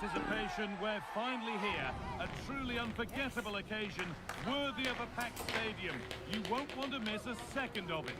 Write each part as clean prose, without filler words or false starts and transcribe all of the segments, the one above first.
anticipation, we're finally here. A truly unforgettable occasion, worthy of a packed stadium. You won't want to miss a second of it.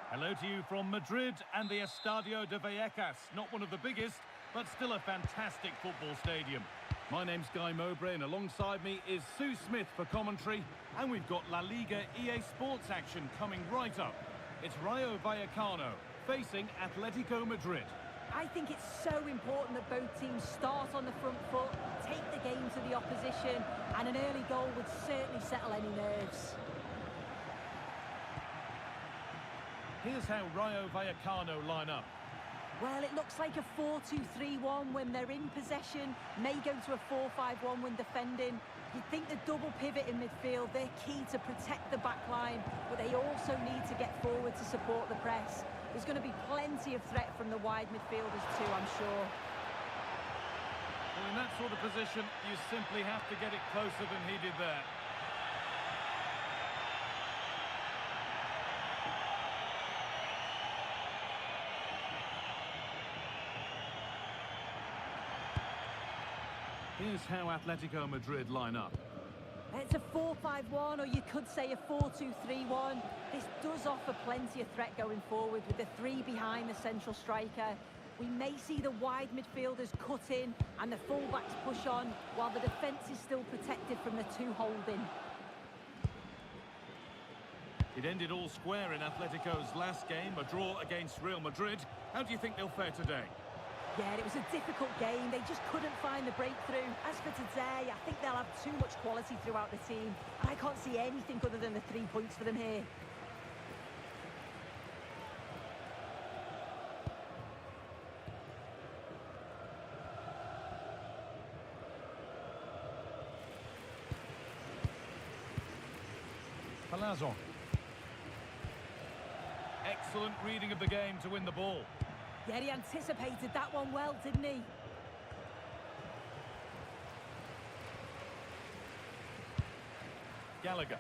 Hello to you from Madrid and the Estadio de Vallecas. Not one of the biggest, but still a fantastic football stadium. My name's Guy Mowbray, and alongside me is Sue Smith for commentary. And we've got La Liga EA Sports action coming right up. It's Rayo Vallecano facing Atletico Madrid. I think it's so important that both teams start on the front foot, take the game to the opposition, and an early goal would certainly settle any nerves. Here's how Rayo Vallecano line up. Well, it looks like a 4-2-3-1 when they're in possession, may go to a 4-5-1 when defending. You'd think the double pivot in midfield, they're key to protect the back line, but they also need to get forward to support the press. There's going to be plenty of threat from the wide midfielders too, I'm sure. Well, in that sort of position, you simply have to get it closer than he did there. Here's how Atletico Madrid line up. It's a 4-5-1, or you could say a 4-2-3-1. This does offer plenty of threat going forward with the three behind the central striker. We may see the wide midfielders cut in and the fullbacks push on, while the defence is still protected from the two holding. It ended all square in Atletico's last game, a draw against Real Madrid. How do you think they'll fare today? Yeah, it was a difficult game. They just couldn't find the breakthrough. As for today, I think they'll have too much quality throughout the team. And I can't see anything other than the 3 points for them here. Palazzo. Excellent reading of the game to win the ball. Yeah, he anticipated that one well, didn't he? Gallagher.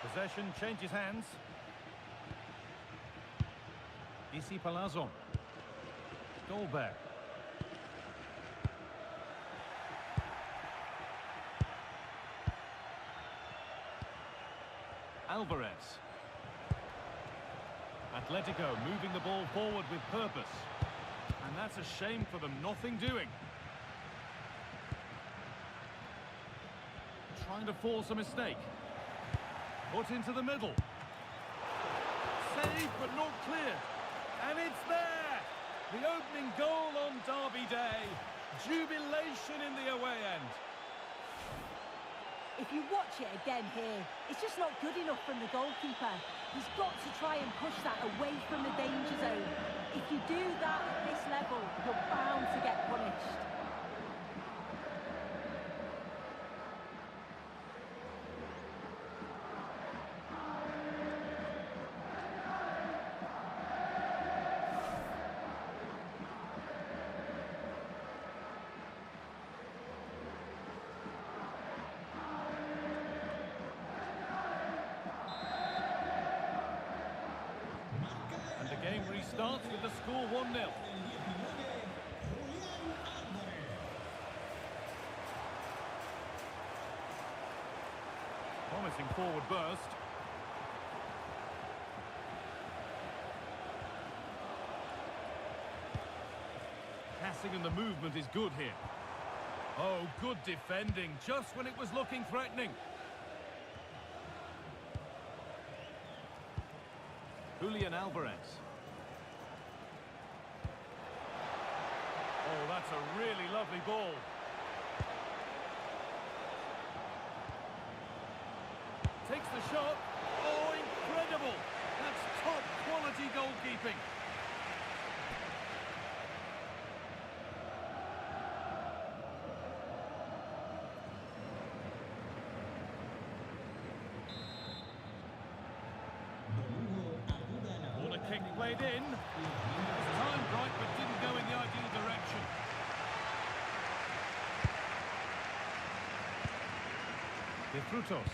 Possession changes hands. Isi Palazzo. Goldberg. Alvarez. Atletico moving the ball forward with purpose. And that's a shame for them, nothing doing. Trying to force a mistake. Put into the middle. Saved but not clear. And it's there! The opening goal on Derby Day. Jubilation in the away end. If you watch it again here, it's just not good enough from the goalkeeper. He's got to try and push that away from the danger zone. If you do that at this level, you're bound to get punished. Game restarts with the score 1-0. Promising forward burst. Passing and the movement is good here. Oh, good defending, just when it was looking threatening. Julian Alvarez. Oh, that's a really lovely ball. Takes the shot. Oh, incredible! That's top quality goalkeeping. played in. It was timed right, but didn't go in the ideal direction. De Frutos.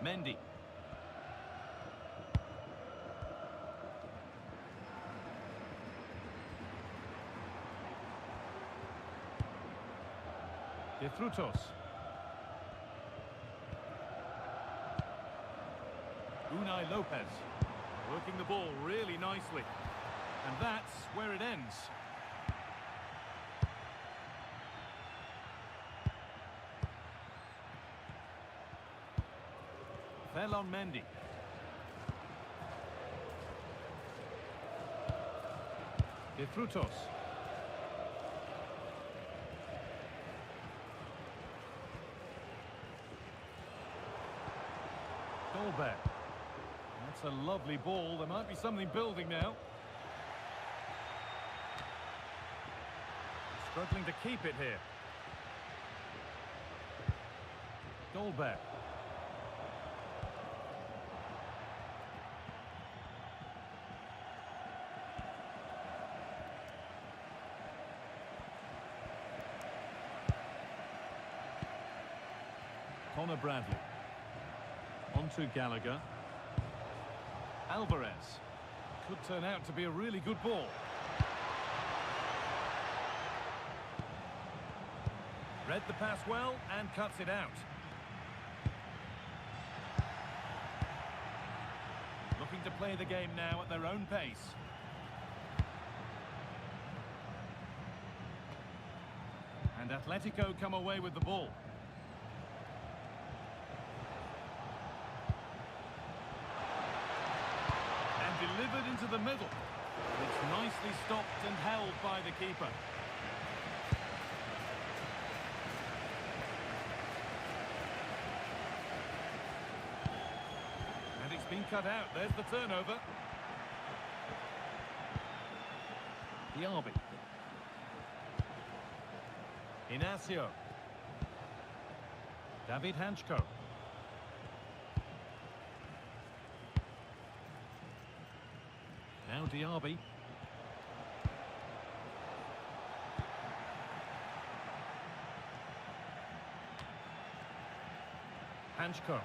Mendy. De Frutos. Unai Lopez. Working the ball really nicely. And that's where it ends. Fell on Mendy. De Frutos. Goldberg. That's a lovely ball. There might be something building now. Struggling to keep it here. Goldberg. Connor Bradley. On to Gallagher. Alvarez. Could turn out to be a really good ball. Read the pass well and cuts it out. Looking to play the game now at their own pace. And Atletico come away with the ball. Delivered into the middle. It's nicely stopped and held by the keeper. And it's been cut out. There's the turnover. Diaby. Inacio. David Hanchko. Now Diaby. Hanchko.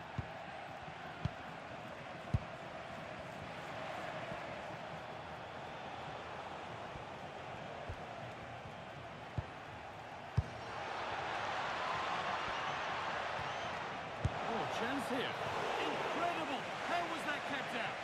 Oh, chance here. Incredible! How was that kept out?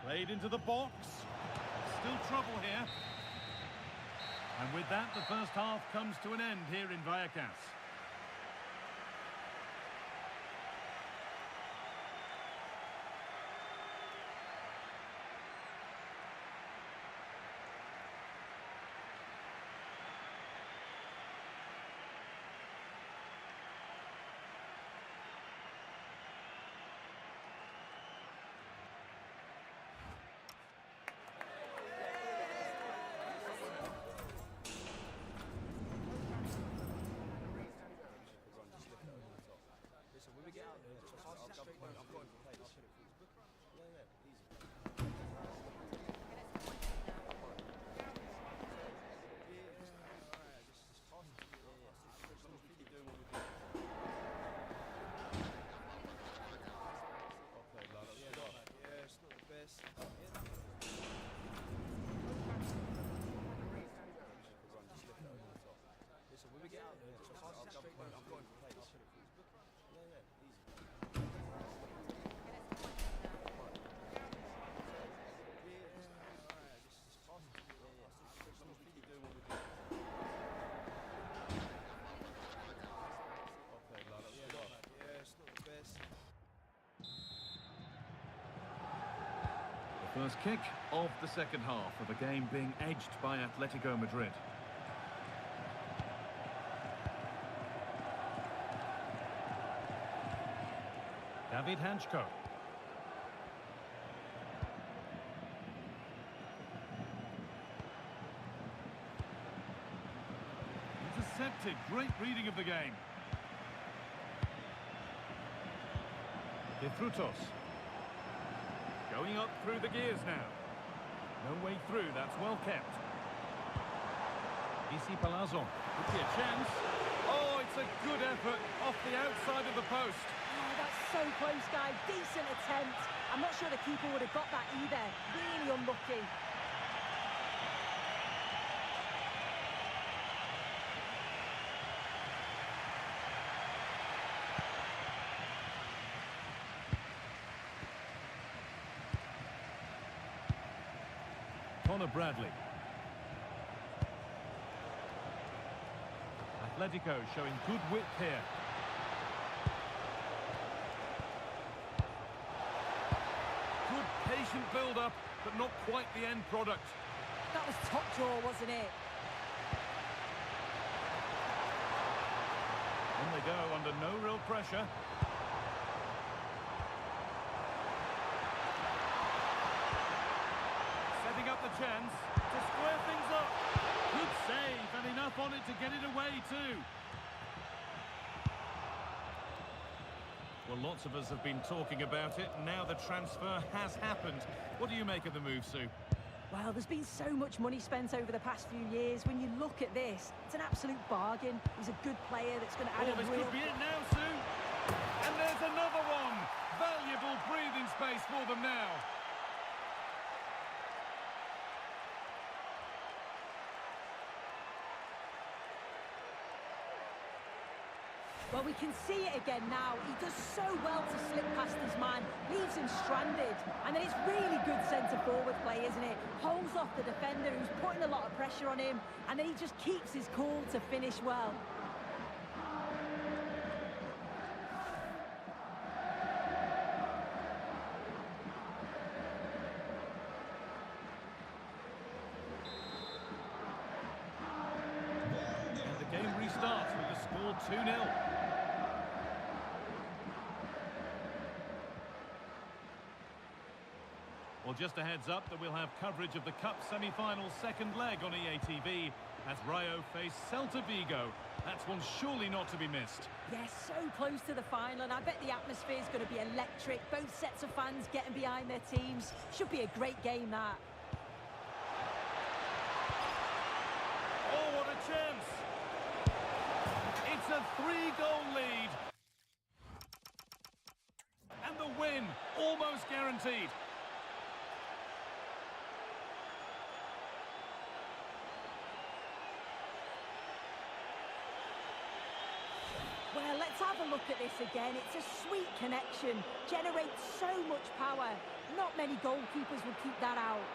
Played into the box. Still trouble here. And with that, the first half comes to an end here in Vallecas. First kick of the second half, of a game being edged by Atletico Madrid. David Hanchko. Intercepted. Great reading of the game. De Frutos. Going up through the gears now. No way through. That's well kept. Isi Palazzo. Could be a chance. Oh, it's a good effort off the outside of the post. Oh, that's so close, guy. Decent attempt. I'm not sure the keeper would have got that either. Really unlucky. Connor Bradley. Atletico showing good width here. Good patient build-up, but not quite the end product. That was top draw, wasn't it? On they go under no real pressure. Setting up the chance to square things up. Good save and enough on it to get it away too. Well, lots of us have been talking about it. Now the transfer has happened. What do you make of the move, Sue? Well, there's been so much money spent over the past few years. When you look at this, it's an absolute bargain. He's a good player that's going to add a this real... could be it now, Sue. And there's another one. Valuable breathing space for them now. Well, we can see it again now. He does so well to slip past his man, leaves him stranded. And then it's really good centre-forward play, isn't it? Holds off the defender who's putting a lot of pressure on him, and then he just keeps his cool to finish well. And the game restarts with the score 2-0. Well, just a heads up that we'll have coverage of the Cup semi-final second leg on EATV as Rayo face Celta Vigo. That's one surely not to be missed. Yes, so close to the final, and I bet the atmosphere is going to be electric. Both sets of fans getting behind their teams. Should be a great game, that. Oh, what a chance! It's a 3-goal lead. And the win, almost guaranteed. Well, let's have a look at this again. It's a sweet connection, generates so much power. Not many goalkeepers will keep that out.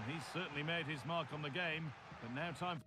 He's certainly made his mark on the game, but now time...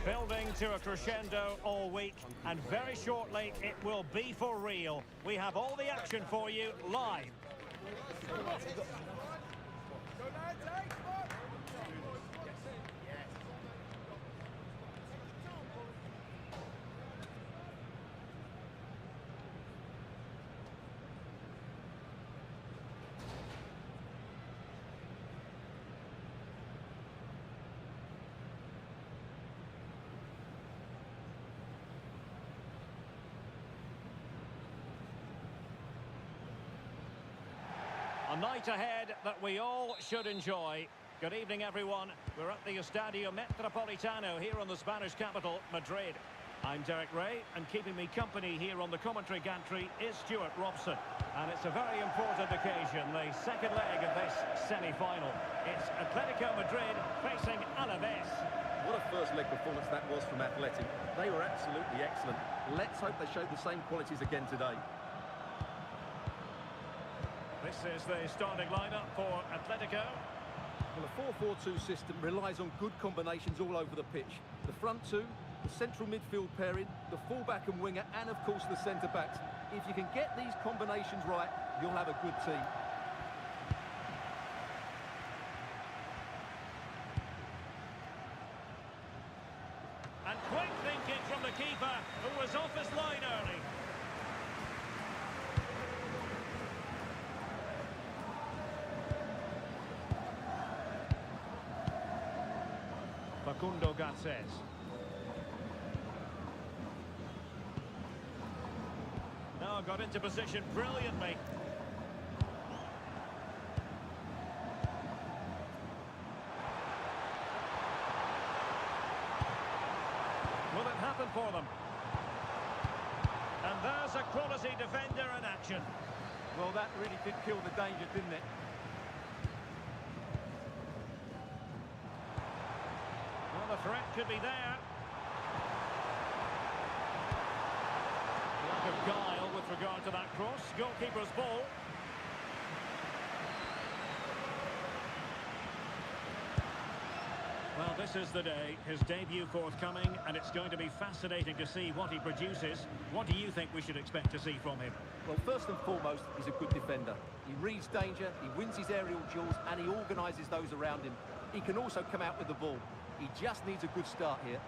Building to a crescendo all week, and very shortly it will be for real. We have all the action for you live. A night ahead that we all should enjoy. Good evening, everyone. We're at the Estadio Metropolitano here in the Spanish capital, Madrid. I'm Derek Ray, and keeping me company here on the commentary gantry is Stuart Robson. And it's a very important occasion, the second leg of this semi-final. It's Atletico Madrid facing Alaves. What a first leg performance that was from Athletic. They were absolutely excellent. Let's hope they show the same qualities again today. This is the starting lineup for Atletico. Well, a 4-4-2 system relies on good combinations all over the pitch. The front two, the central midfield pairing, the fullback and winger, and of course the centre-backs. If you can get these combinations right, you'll have a good team. And quick thinking from the keeper, who was off his line early. Facundo Garces. Now got into position brilliantly. Will it happen for them? And there's a quality defender in action. Well, that really did kill the danger, didn't it? The threat could be there. Lack of guile with regard to that cross. Goalkeeper's ball. Well, this is the day. His debut forthcoming, and it's going to be fascinating to see what he produces. What do you think we should expect to see from him? Well, first and foremost, he's a good defender. He reads danger, he wins his aerial duels, and he organises those around him. He can also come out with the ball. He just needs a good start here.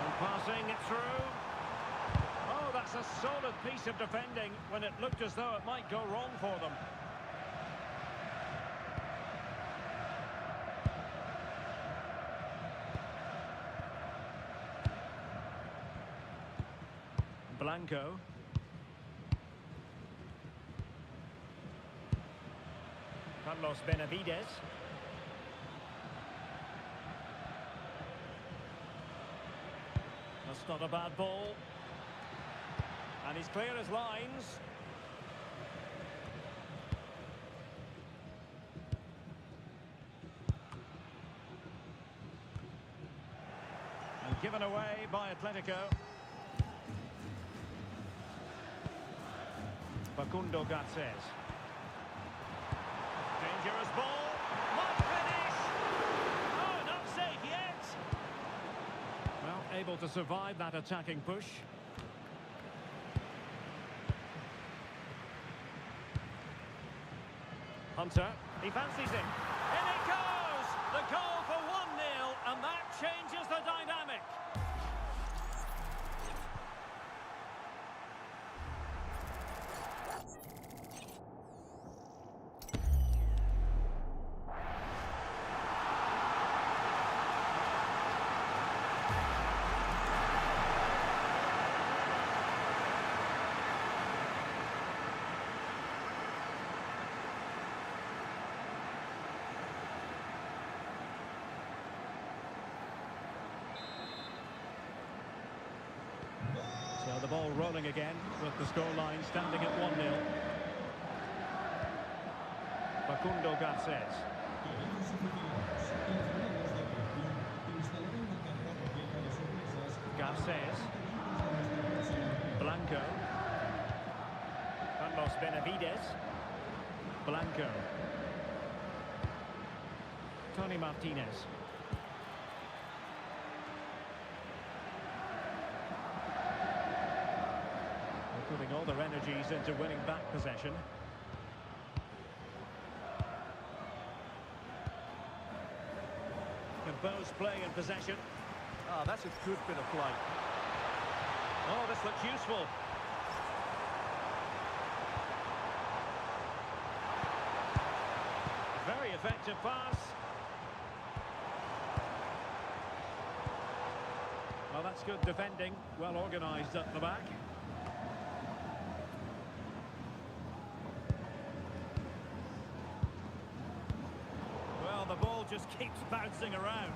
And passing it through. Oh, that's a solid piece of defending when it looked as though it might go wrong for them. Blanco. Carlos Benavides. That's not a bad ball. And he's clear as lines. And given away by Atletico. Facundo Garces. Dangerous ball. Might finish. Oh, not safe yet. Well, able to survive that attacking push. Hunter, he fancies it. In it goes! The goal for 1-0, and that changes the dynamic. So the ball rolling again with the scoreline standing at 1-0. Facundo Garces. Garces. Blanco. Carlos Benavides. Blanco. Tony Martinez. Putting all their energies into winning back possession. Composed play in possession. Ah, that's a good bit of play. Oh, this looks useful. Very effective pass. Well, that's good defending. Well organised at the back. Well, the ball just keeps bouncing around.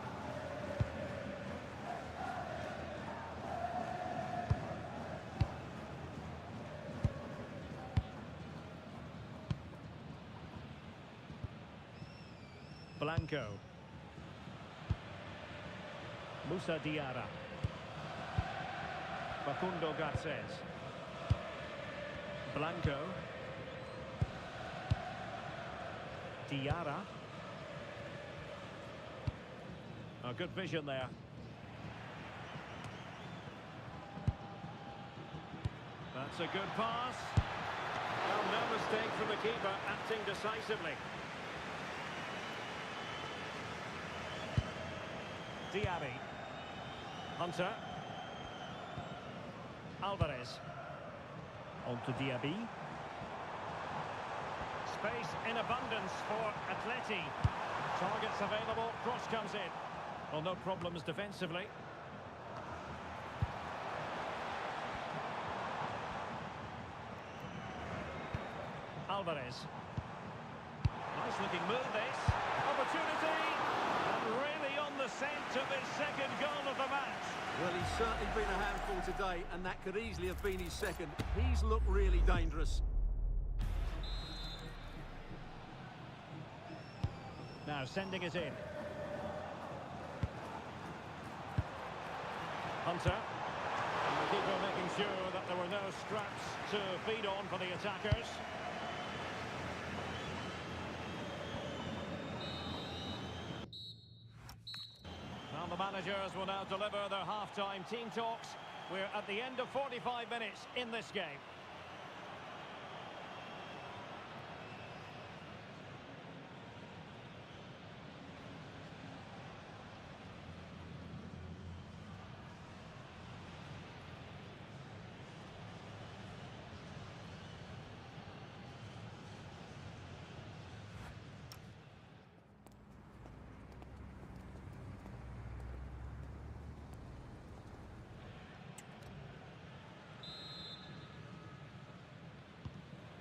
Blanco. Musa Diarra. Facundo Garcés. Blanco. Diarra. Oh, good vision there. That's a good pass. Well, no mistake from the keeper, acting decisively. Diaby. Hunter. Alvarez. On to Diaby. Space in abundance for Atleti. Targets available, cross comes in. Well, no problems defensively. Alvarez. Nice looking move this. Opportunity. And really on the scent of his second goal of the match. Well, he's certainly been a handful today, and that could easily have been his second. He's looked really dangerous. Now sending it in. Hunter. And the keeper making sure that there were no scraps to feed on for the attackers. Well, the managers will now deliver their half-time team talks. We're at the end of 45 minutes in this game.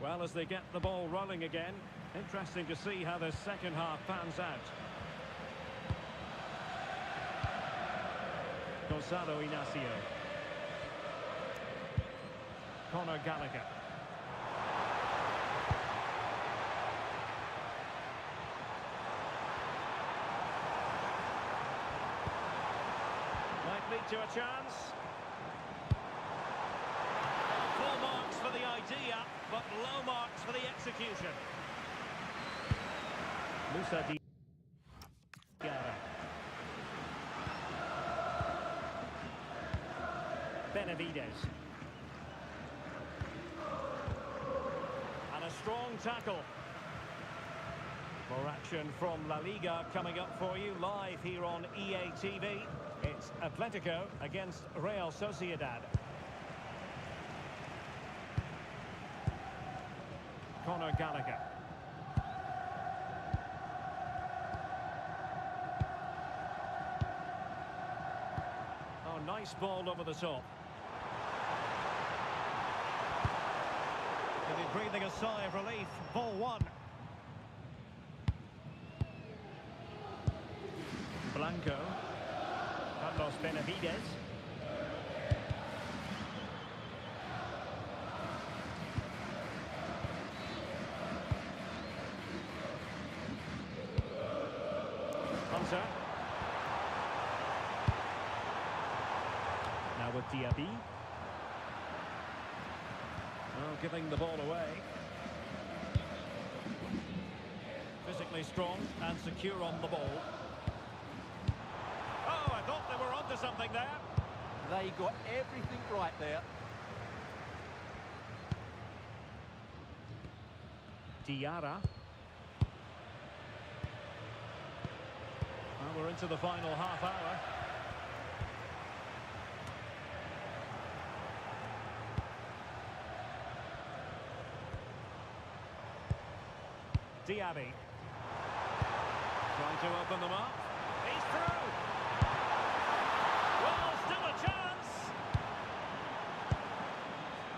Well, as they get the ball rolling again, interesting to see how the second half pans out. Gonzalo Inacio. Conor Gallagher. Might lead to a chance. Full marks for the idea, but low marks for the execution. Musa Diarra. Benavides. And a strong tackle. More action from La Liga coming up for you live here on EA TV. It's Atletico against Real Sociedad. Conor Gallagher. Oh, nice ball over the top. Maybe breathing a sigh of relief. Ball one. Blanco. Carlos Benavides. Hunter. Now with Diaby. Oh, giving the ball away. Physically strong and secure on the ball. Oh, I thought they were onto something there. They got everything right there. Diarra. Well, we're into the final half hour. Diaby. Trying to open them up. He's through! Well, still a chance!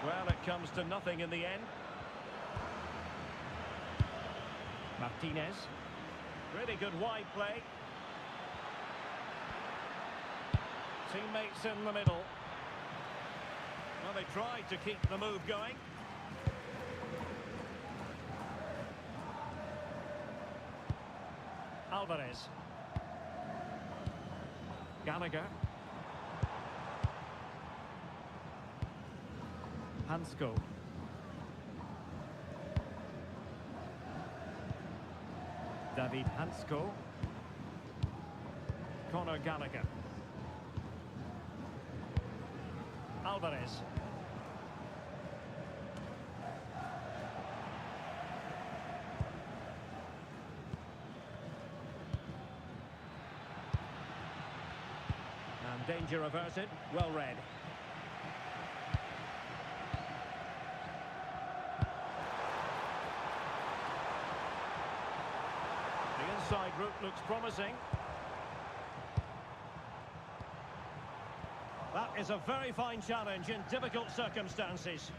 Well, it comes to nothing in the end. Martinez. Really good wide play. Teammates in the middle. Well, they tried to keep the move going. Alvarez. Gallagher. Hansko. David Hansko. Conor Gallagher. Alvarez. And danger averted. Well read. The inside route looks promising. That is a very fine challenge in difficult circumstances.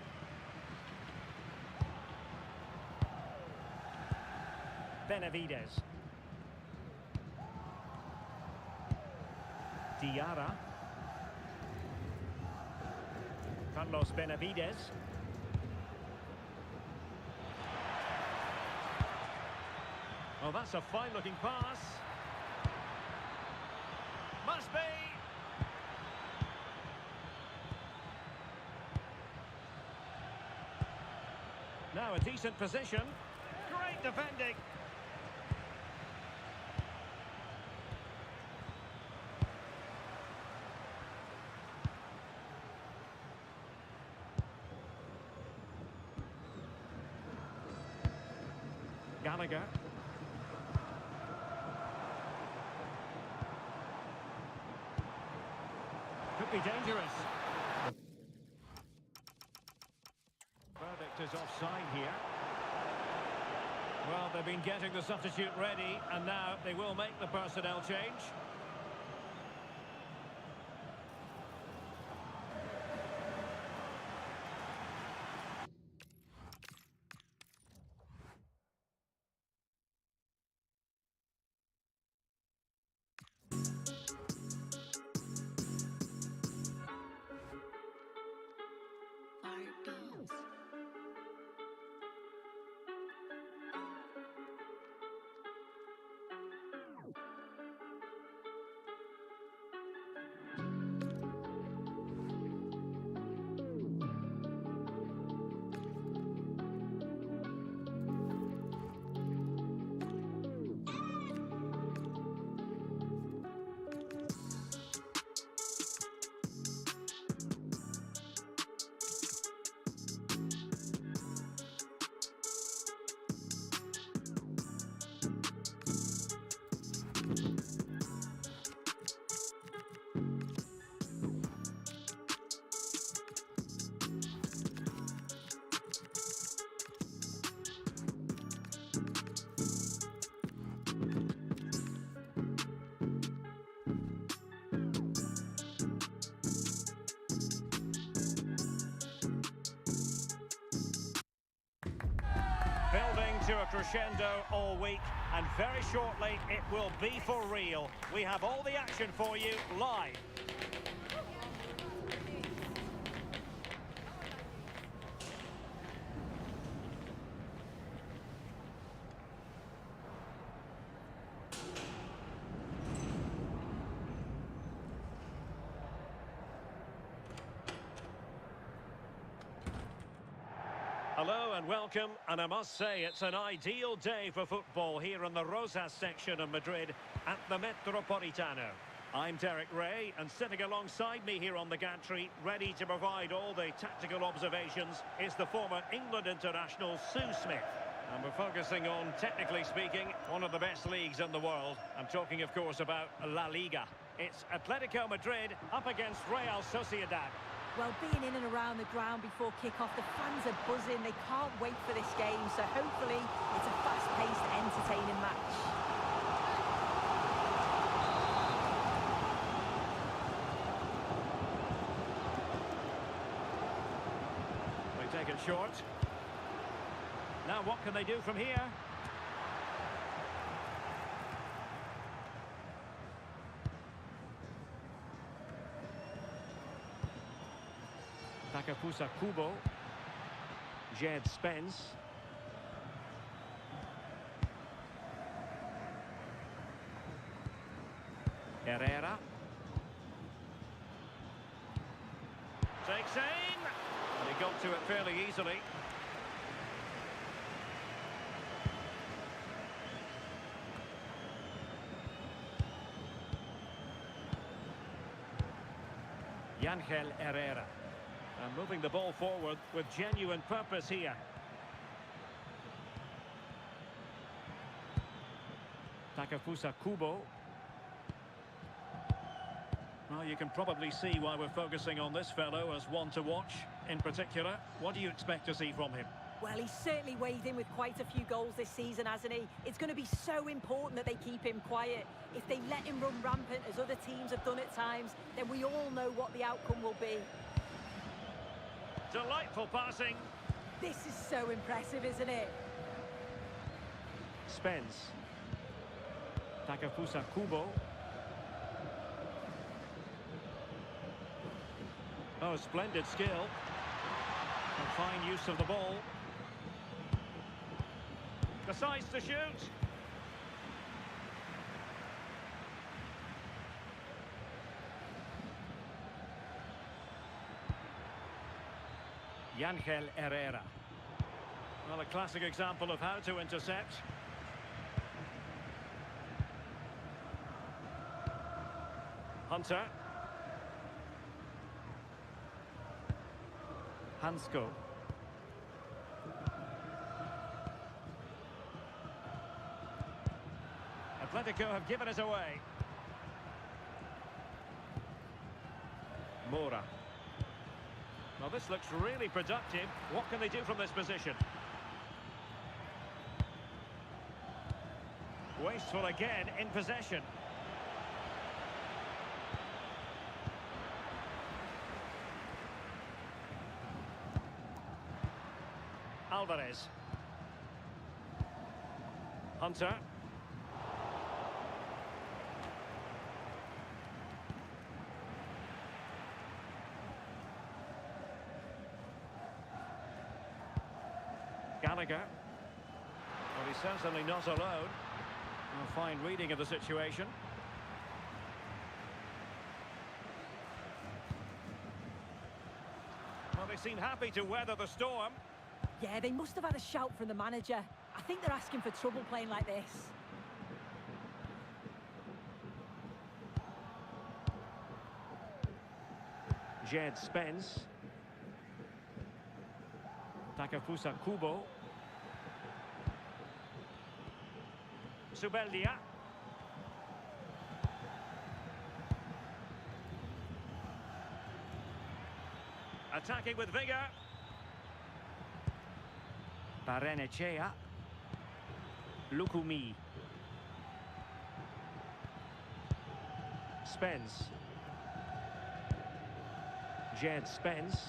Benavides. Diarra. Carlos Benavides. Oh, that's a fine-looking pass. Must be. Now a decent position. Great defending. Gallagher. Could be dangerous. Verdict is offside here. Well, they've been getting the substitute ready, and now they will make the personnel change. Building to a crescendo all week, and very shortly it will be for real. We have all the action for you live. Hello and welcome, and I must say it's an ideal day for football here in the Rosas section of Madrid at the Metropolitano. I'm Derek Ray, and sitting alongside me here on the gantry, ready to provide all the tactical observations, is the former England international Sue Smith. And we're focusing on, technically speaking, one of the best leagues in the world. I'm talking, of course, about La Liga. It's Atletico Madrid up against Real Sociedad. Well, being in and around the ground before kick-off, the fans are buzzing. They can't wait for this game, so hopefully it's a fast-paced, entertaining match. They take it short. Now what can they do from here? Takafusa Kubo. Jed Spence. Herrera. Takes aim. And he got to it fairly easily. Ángel Herrera. And moving the ball forward with genuine purpose here. Takafusa Kubo. Well, you can probably see why we're focusing on this fellow as one to watch. In particular, what do you expect to see from him? Well, he's certainly weighed in with quite a few goals this season, hasn't he? It's going to be so important that they keep him quiet. If they let him run rampant, as other teams have done at times, then we all know what the outcome will be. Delightful passing. This is so impressive, isn't it? Spence. Takafusa Kubo. Oh, splendid skill. And fine use of the ball. Decides to shoot. Ángel Herrera. Well, a classic example of how to intercept. Hunter. Hansko. Atletico have given it away. Mora. Well, this looks really productive. What can they do from this position? Wasteful again in possession. Alvarez. Hunter. Gallagher. Well, he's certainly not alone. A fine reading of the situation. Well, they seem happy to weather the storm. Yeah, they must have had a shout from the manager. I think they're asking for trouble playing like this. Jed Spence. Takafusa Kubo. Subeldia. Attacking with vigour. Barrenechea. Lukumi. Spence. Jed Spence.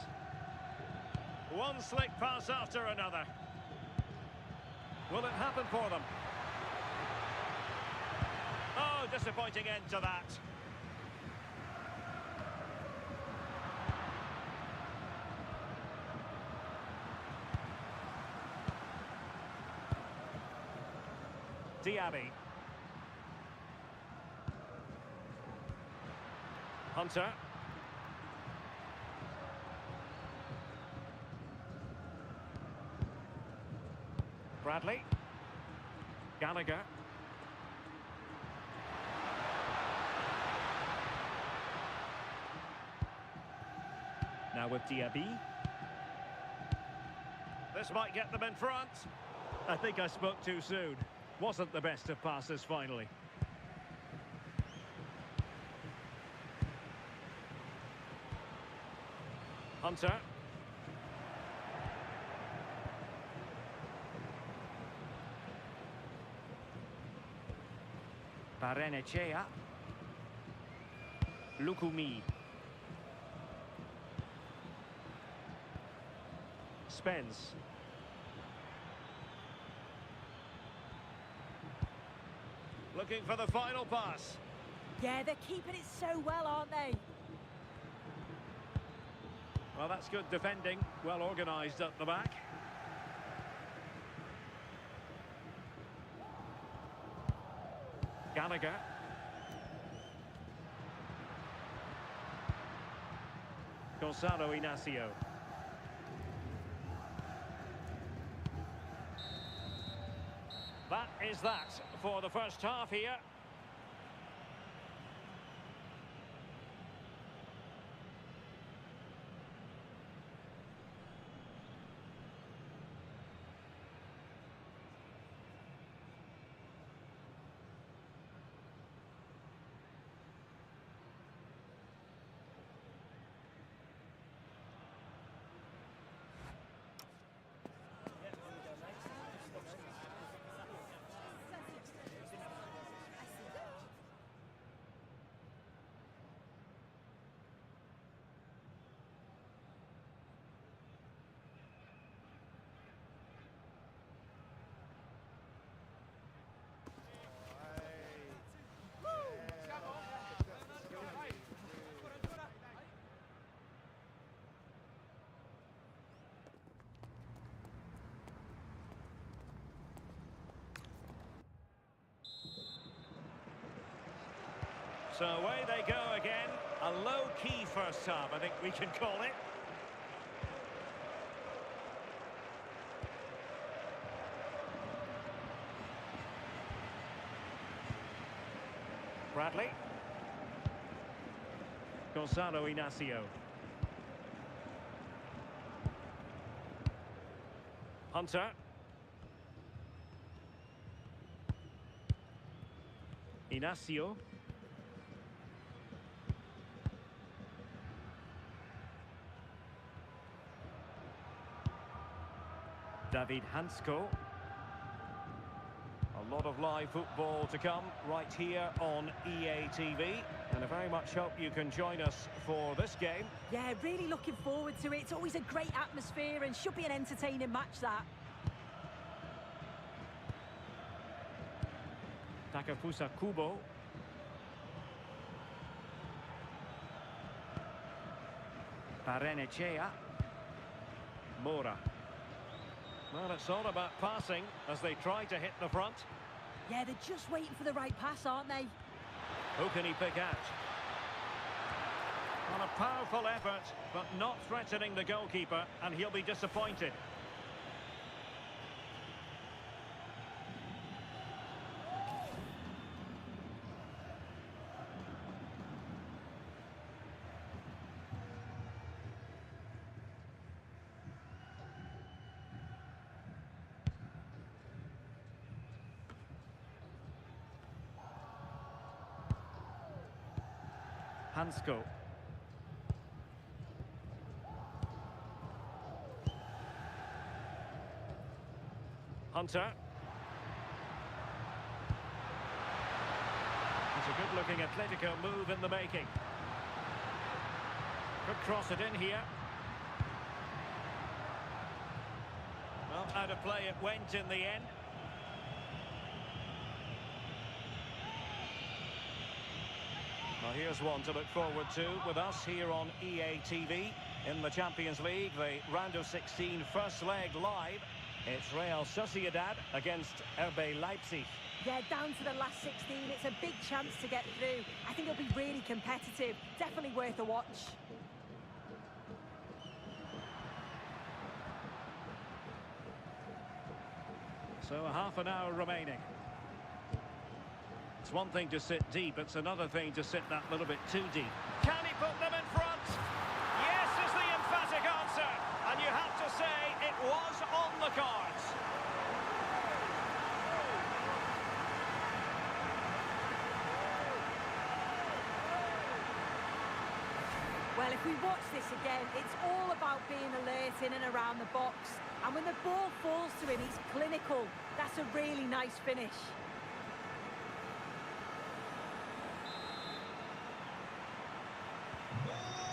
One slick pass after another. Will it happen for them? Oh, disappointing end to that. Diaby. Hunter. Bradley. Gallagher. Now with Diaby. This might get them in front. I think I spoke too soon. Wasn't the best of passes finally. Hunter. Barrenechea. Lukumi. Spence. Looking for the final pass. Yeah, they're keeping it so well, aren't they? Well, that's good defending. Well organised at the back. Gallagher. Gonzalo Inacio. That is that for the first half here. So away they go again. A low-key first half, I think we can call it. Bradley. Gonzalo Inacio. Hunter. Inacio. David Hansko. A lot of live football to come right here on EA TV. And I very much hope you can join us for this game. Yeah, really looking forward to it. It's always a great atmosphere and should be an entertaining match, that. Takafusa Kubo. Barrenechea. Mora. Well, it's all about passing as they try to hit the front. Yeah, they're just waiting for the right pass, aren't they? Who can he pick out? Well, a powerful effort, but not threatening the goalkeeper, and he'll be disappointed. Hansko. Hunter. It's a good-looking Atletico move in the making. Could cross it in here. Well, out of play it went in the end. Well, here's one to look forward to with us here on EA TV in the Champions League, the round of 16 first leg live. It's Real Sociedad against RB Leipzig. Yeah, down to the last 16. It's a big chance to get through. I think it'll be really competitive. Definitely worth a watch. So half an hour remaining. It's one thing to sit deep, it's another thing to sit that little bit too deep. Can he put them in front? Yes is the emphatic answer. And you have to say it was on the cards. Well, if we watch this again, it's all about being alert in and around the box. And when the ball falls to him, he's clinical. That's a really nice finish.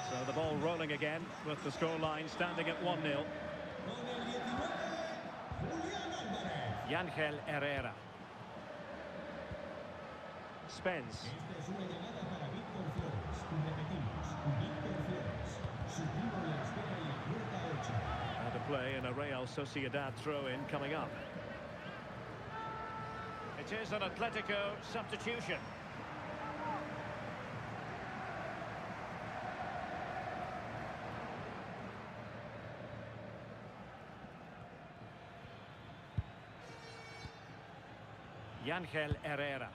So the ball rolling again with the scoreline standing at 1-0. Ángel Herrera. Spence. And a play and a Real Sociedad throw-in coming up. It is an Atletico substitution. Ángel Herrera.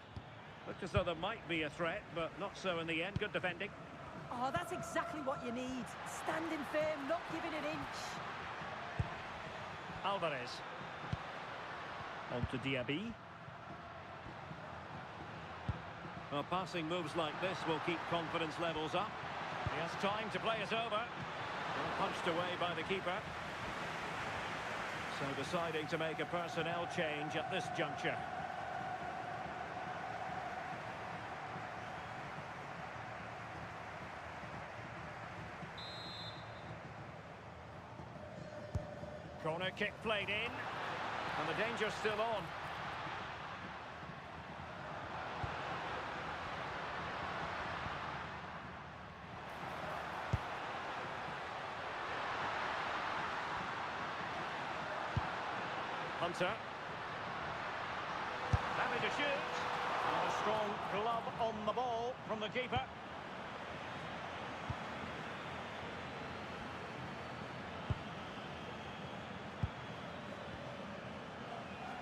Looked as though there might be a threat, but not so in the end. Good defending. Oh, that's exactly what you need. Standing firm, not giving an inch. Alvarez. On to Diaby. Well, passing moves like this will keep confidence levels up. He has time to play it over. Well, punched away by the keeper. So deciding to make a personnel change at this juncture. Corner kick played in, and the danger's still on. Hunter. Happy to shoot. And a strong glove on the ball from the keeper.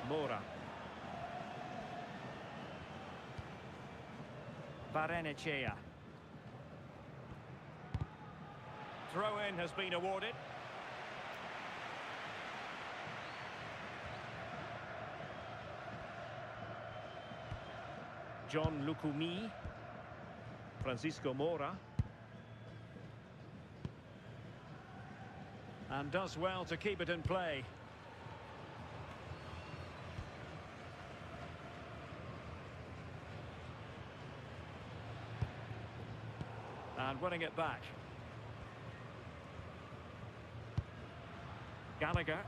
Mora. Barrenechea. Throw-in has been awarded. John Lukumi. Francisco Mora. And does well to keep it in play. And winning it back. Gallagher.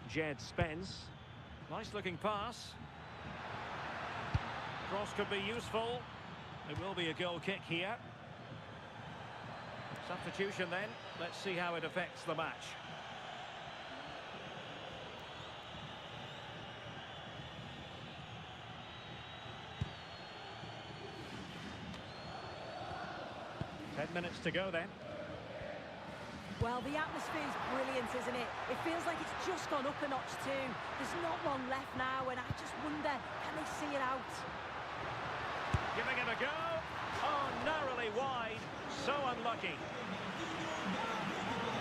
Jed Spence. Nice looking pass. Cross could be useful. There will be a goal kick here. Substitution then. Let's see how it affects the match. Minutes to go then. Well, the atmosphere is brilliant, isn't it? It feels like it's just gone up a notch too. There's not long left now, and I just wonder, can they see it out? Giving it a go. Oh, narrowly wide. So unlucky.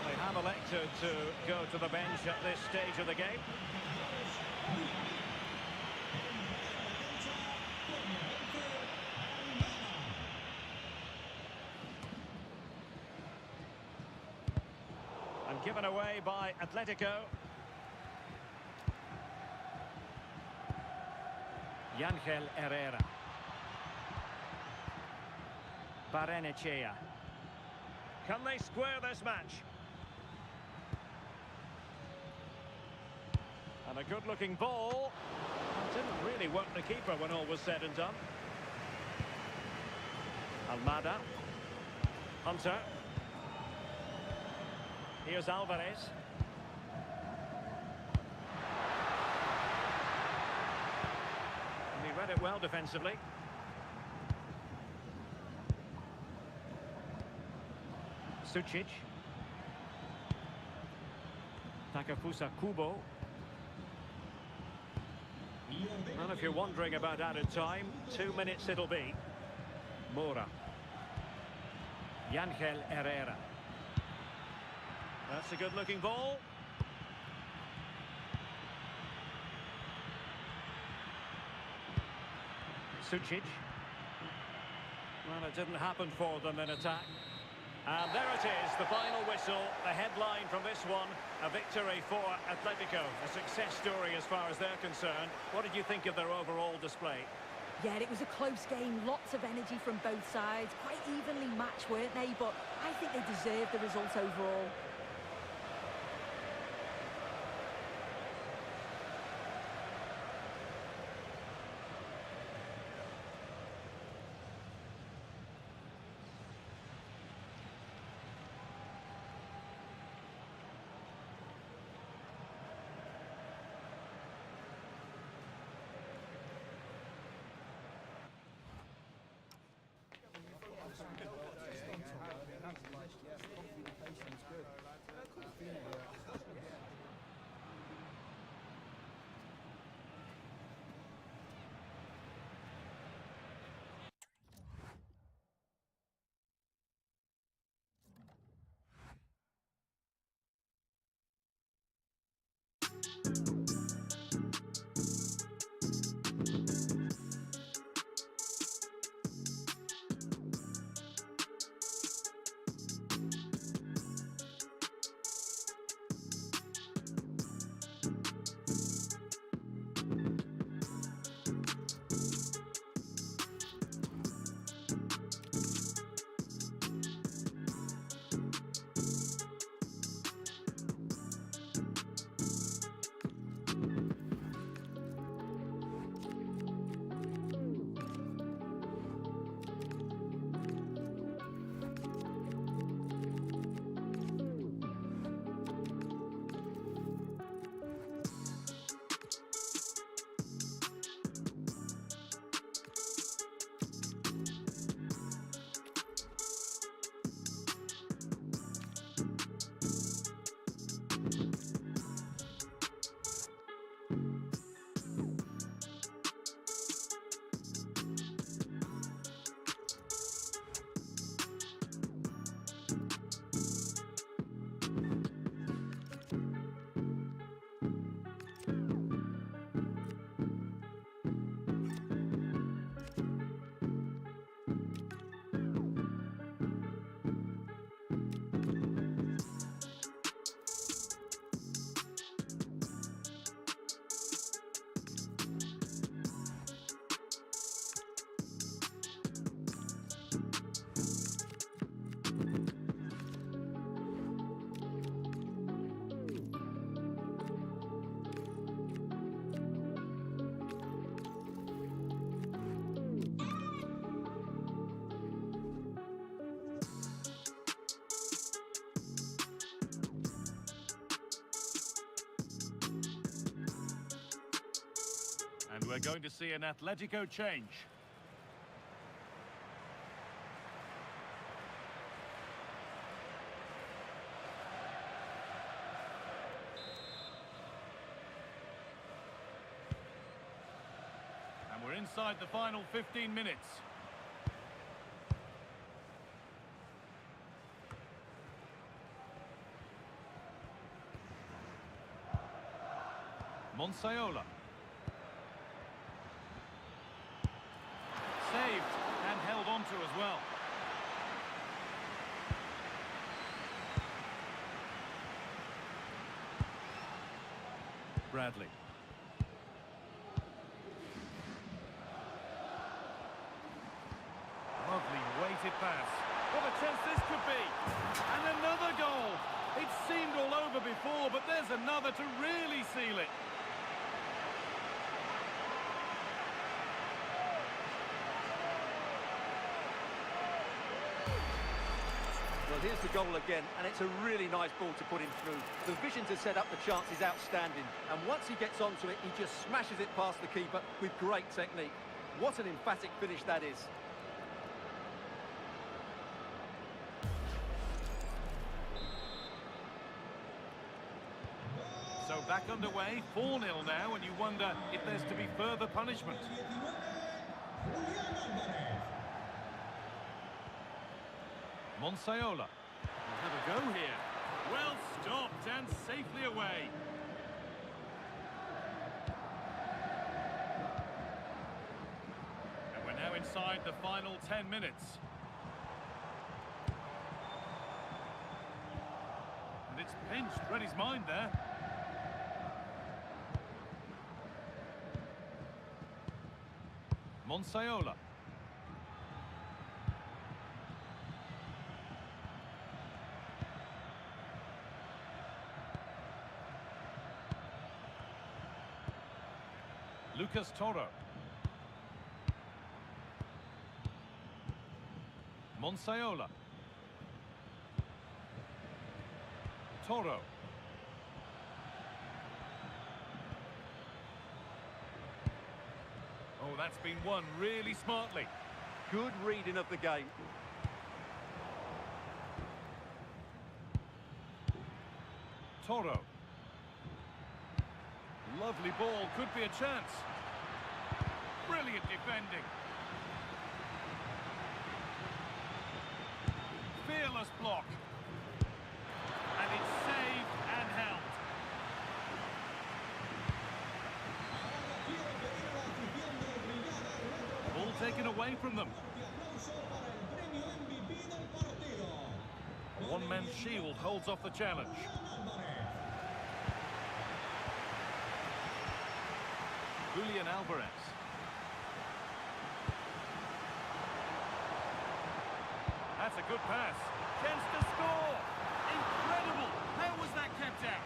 They have elected to go to the bench at this stage of the game. And given away by Atletico. Ángel Herrera. Barrenechea. Can they square this match? And a good-looking ball. Didn't really work the keeper when all was said and done. Almada. Hunter. Here's Alvarez. And he read it well defensively. Sucic. Takefusa Kubo. And if you're wondering about added time, 2 minutes it'll be. Mora. Yangel Herrera. That's a good-looking ball. Sucic. Well, it didn't happen for them in attack. And there it is, the final whistle, the headline from this one, a victory for Atletico, a success story as far as they're concerned. What did you think of their overall display? Yeah, it was a close game, lots of energy from both sides, quite evenly matched, weren't they? But I think they deserved the result overall. And we're going to see an Atletico change. And we're inside the final 15 minutes. Monsayola. Saved and held on to as well. Bradley. Lovely weighted pass. What a chance this could be. And another goal. It seemed all over before, but there's another to really seal it. Well, here's the goal again, and it's a really nice ball to put him through. The vision to set up the chance is outstanding, and once he gets onto it, he just smashes it past the keeper with great technique. What an emphatic finish that is. So back underway, 4-0 now, and you wonder if there's to be further punishment. Monsayola. We'll have a go here. Well stopped and safely away. And we're now inside the final 10 minutes. And it's pinched, read his mind there. Monsayola. Lucas Toro. Monsayola. Toro. Oh, that's been won really smartly. Good reading of the game. Toro. Lovely ball, could be a chance. Brilliant defending. Fearless block. And it's saved and held. Ball taken away from them. One-man shield holds off the challenge. Julian Alvarez. That's a good pass. Chance to score. Incredible. How was that kept out?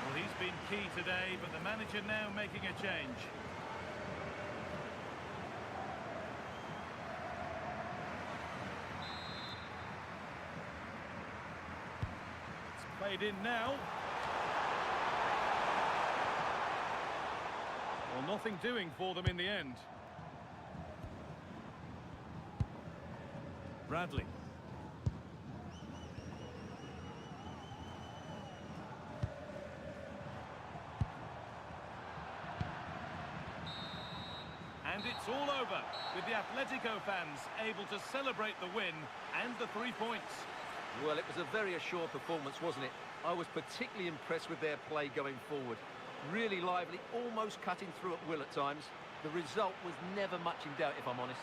Well, he's been key today, but the manager now making a change. It's played in now. Well, nothing doing for them in the end. Bradley. And it's all over, with the Atletico fans able to celebrate the win and the 3 points. Well, it was a very assured performance, wasn't it? I was particularly impressed with their play going forward. Really lively, almost cutting through at will at times. The result was never much in doubt, if I'm honest.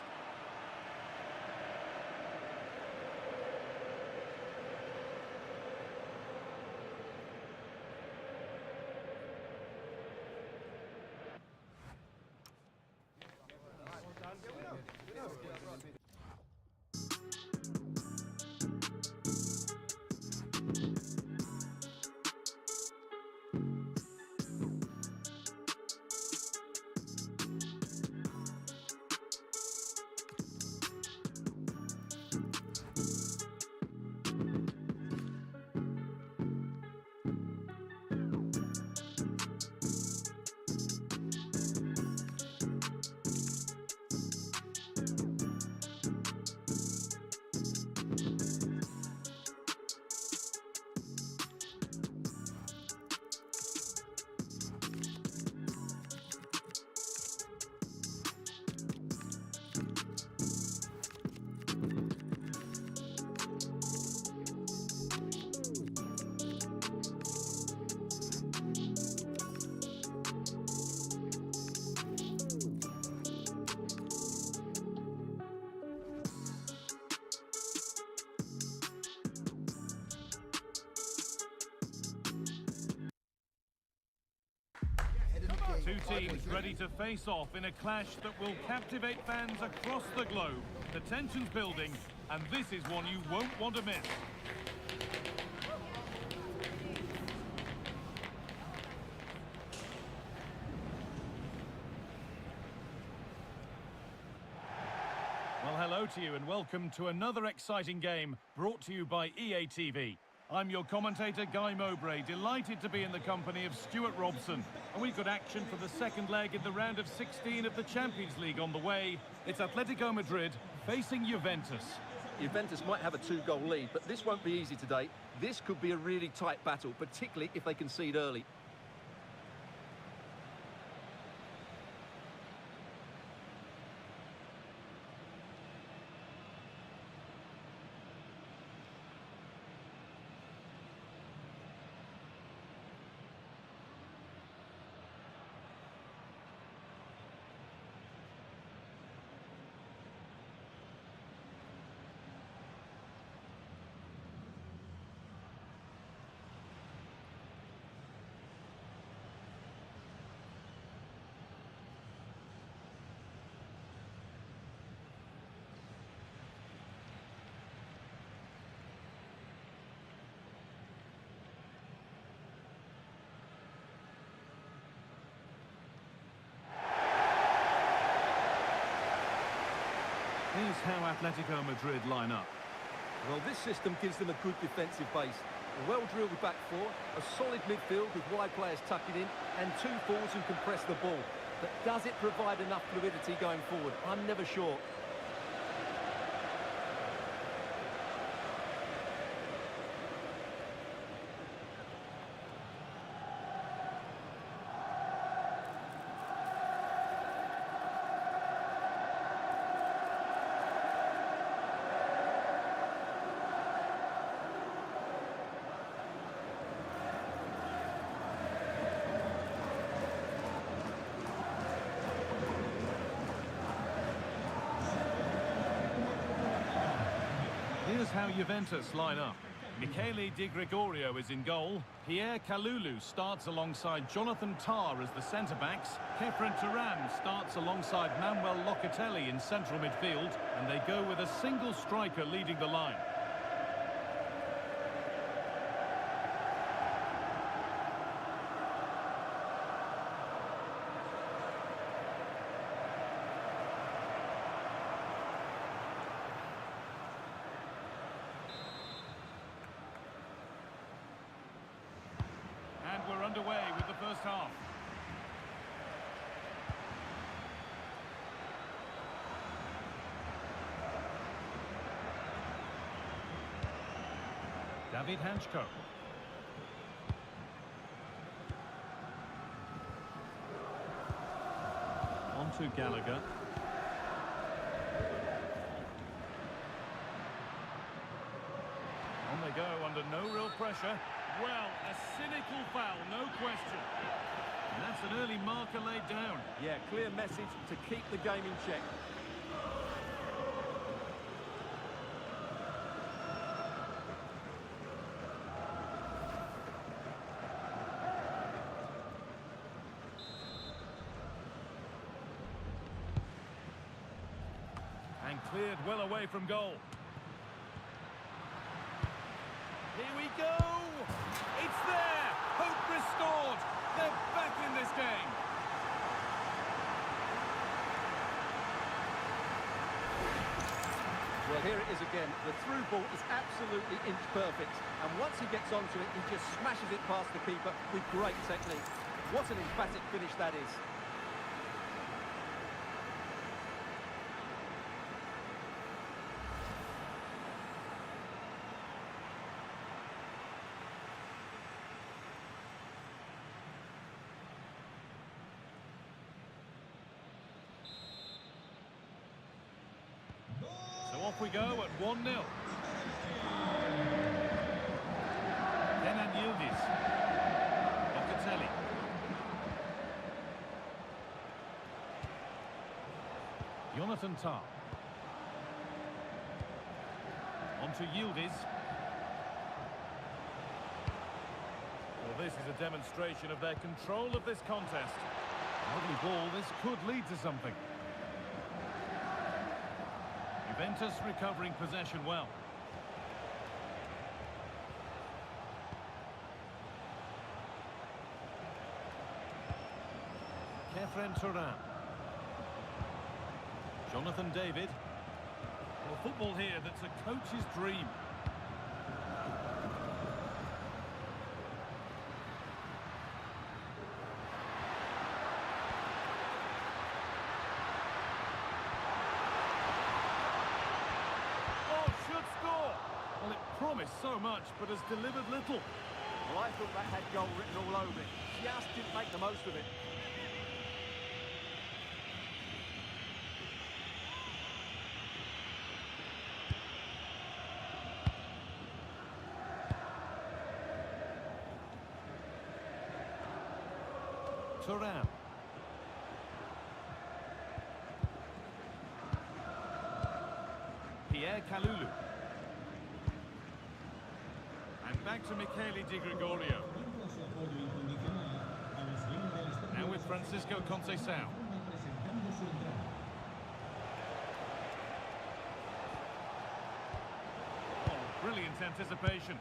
Two teams ready to face off in a clash that will captivate fans across the globe. The tension's building, and this is one you won't want to miss. Well, hello to you and welcome to another exciting game brought to you by EA TV. I'm your commentator, Guy Mowbray, delighted to be in the company of Stuart Robson. And we've got action for the second leg in the round of 16 of the Champions League on the way. It's Atletico Madrid facing Juventus. Juventus might have a 2-goal lead, but this won't be easy today. This could be a really tight battle, particularly if they concede early. Here's how Atletico Madrid line up. Well, this system gives them a good defensive base. A well-drilled back four, a solid midfield with wide players tucking in, and two forwards who can press the ball. But does it provide enough fluidity going forward? I'm never sure. Here's how Juventus line up. Michele Di Gregorio is in goal. Pierre Kalulu starts alongside Jonathan Tah as the centre-backs. Kefren Turan starts alongside Manuel Locatelli in central midfield. And they go with a single striker leading the line. And we're underway with the first half. David Hanchko. On to Gallagher. On they go under no real pressure. Well, a cynical foul, no question. And that's an early marker laid down. Yeah, clear message to keep the game in check. And cleared well away from goal. Here we go! It's there! Hope restored! They're back in this game! Well, here it is again. The through ball is absolutely inch perfect. And once he gets onto it, he just smashes it past the keeper with great technique. What an emphatic finish that is. So off we go at 1-0. Kenan Yildiz. Locatelli. Jonathan Tah. On to Yildiz. Well, this is a demonstration of their control of this contest. Lovely ball, this could lead to something. Juventus recovering possession well. Kefren Turan. Jonathan David. Well, football here that's a coach's dream. Well, it promised so much, but has delivered little. Well, I thought that had goal written all over it. Just didn't make the most of it. Turan. Pierre Kalulu. And back to Michele Di Gregorio. Now with Francisco Conceição. Oh, brilliant anticipation.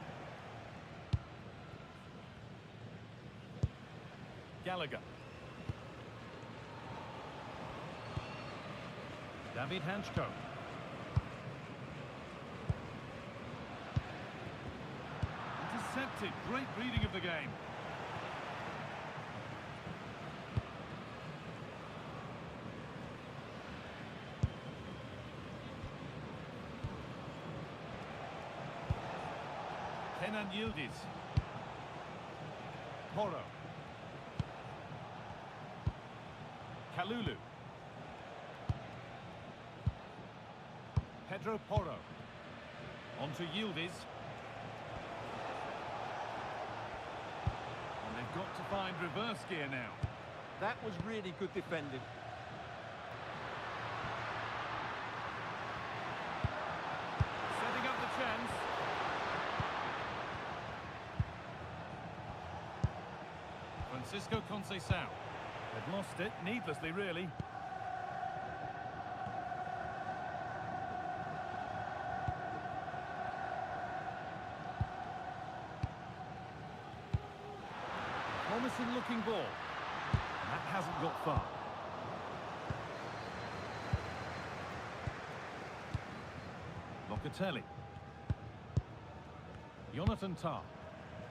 Gallagher. David Hanchko. expected. Great reading of the game. Kenan Yildiz. Porro. Kalulu. Pedro Porro. On to Yildiz. And they've got to find reverse gear now. That was really good defending. Setting up the chance. Francisco Conceição. They've lost it, needlessly really. Promising looking ball. That hasn't got far. Locatelli. Jonathan Tah.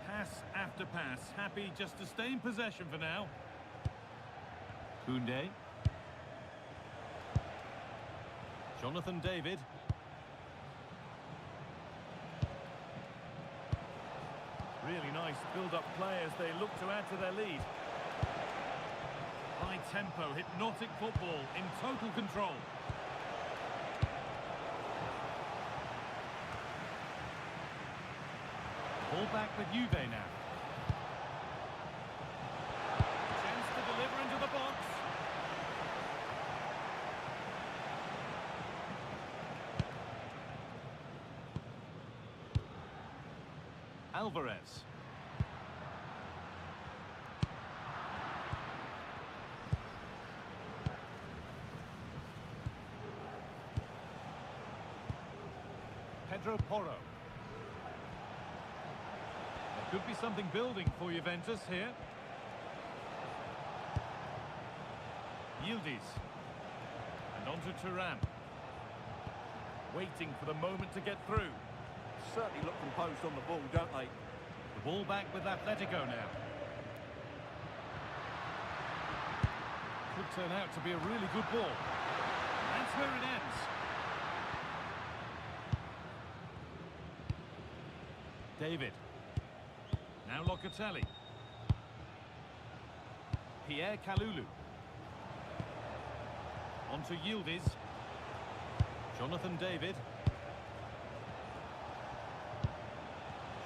Pass after pass, happy just to stay in possession for now. Koundé. Jonathan David. Really nice build-up play as they look to add to their lead. High tempo, hypnotic football in total control. Ball back with Juve now. Chance to deliver into the box. Alvarez. Pedro Porro. There could be something building for Juventus here. Yildiz. And on to Thuram. Waiting for the moment to get through. Certainly look composed on the ball, don't they? The ball back with Atletico now. Could turn out to be a really good ball. And that's where it ends. David. Now Locatelli. Pierre Kalulu. On to Yildiz. Jonathan David.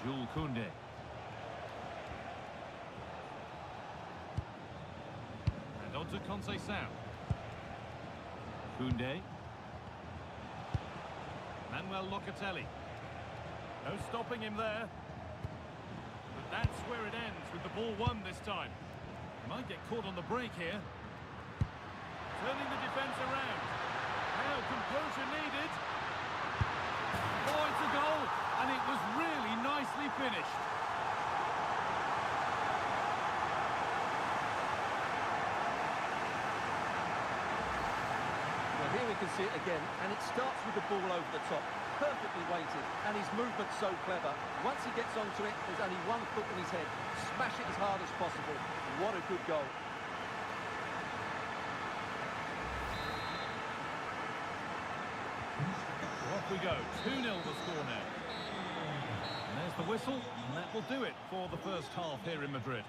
Jules Koundé. And on to Conceição. Koundé. Manuel Locatelli. No stopping him there. But that's where it ends with the ball won this time. Might get caught on the break here. Turning the defence around. Now composure needed. Oh, it's a goal. And it was really nicely finished. Well, here we can see it again, and it starts with the ball over the top. Perfectly weighted, and his movement's so clever. Once he gets onto it, there's only one foot in his head. Smash it as hard as possible. What a good goal. Off we go, 2-0 the score now. And there's the whistle, and that will do it for the first half here in Madrid.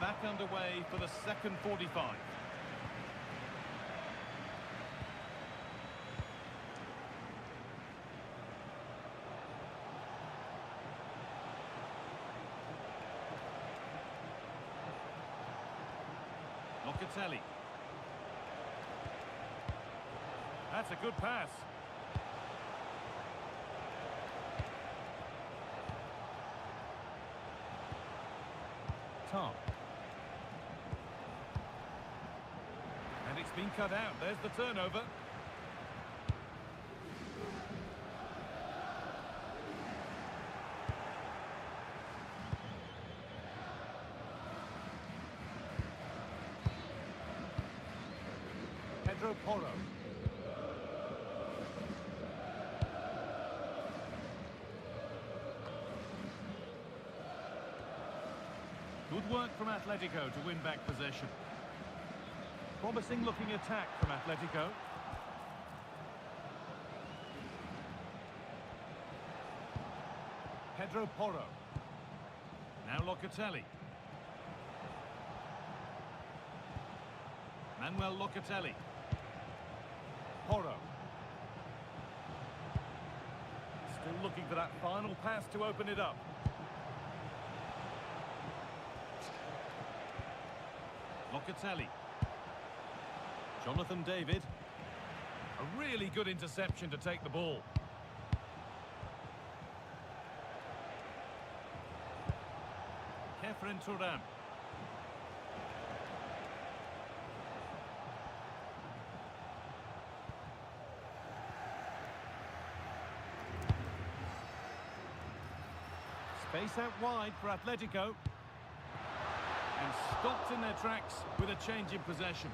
back underway for the second 45. Locatelli. That's a good pass. Tom. And it's been cut out. There's the turnover. Pedro Porro. Good work from Atletico to win back possession. Promising looking attack from Atletico. Pedro Porro. Now Locatelli. Manuel Locatelli. Porro. Still looking for that final pass to open it up. Locatelli. Jonathan David. A really good interception to take the ball. Kefren Turan. Space out wide for Atletico. And stopped in their tracks with a change in possession.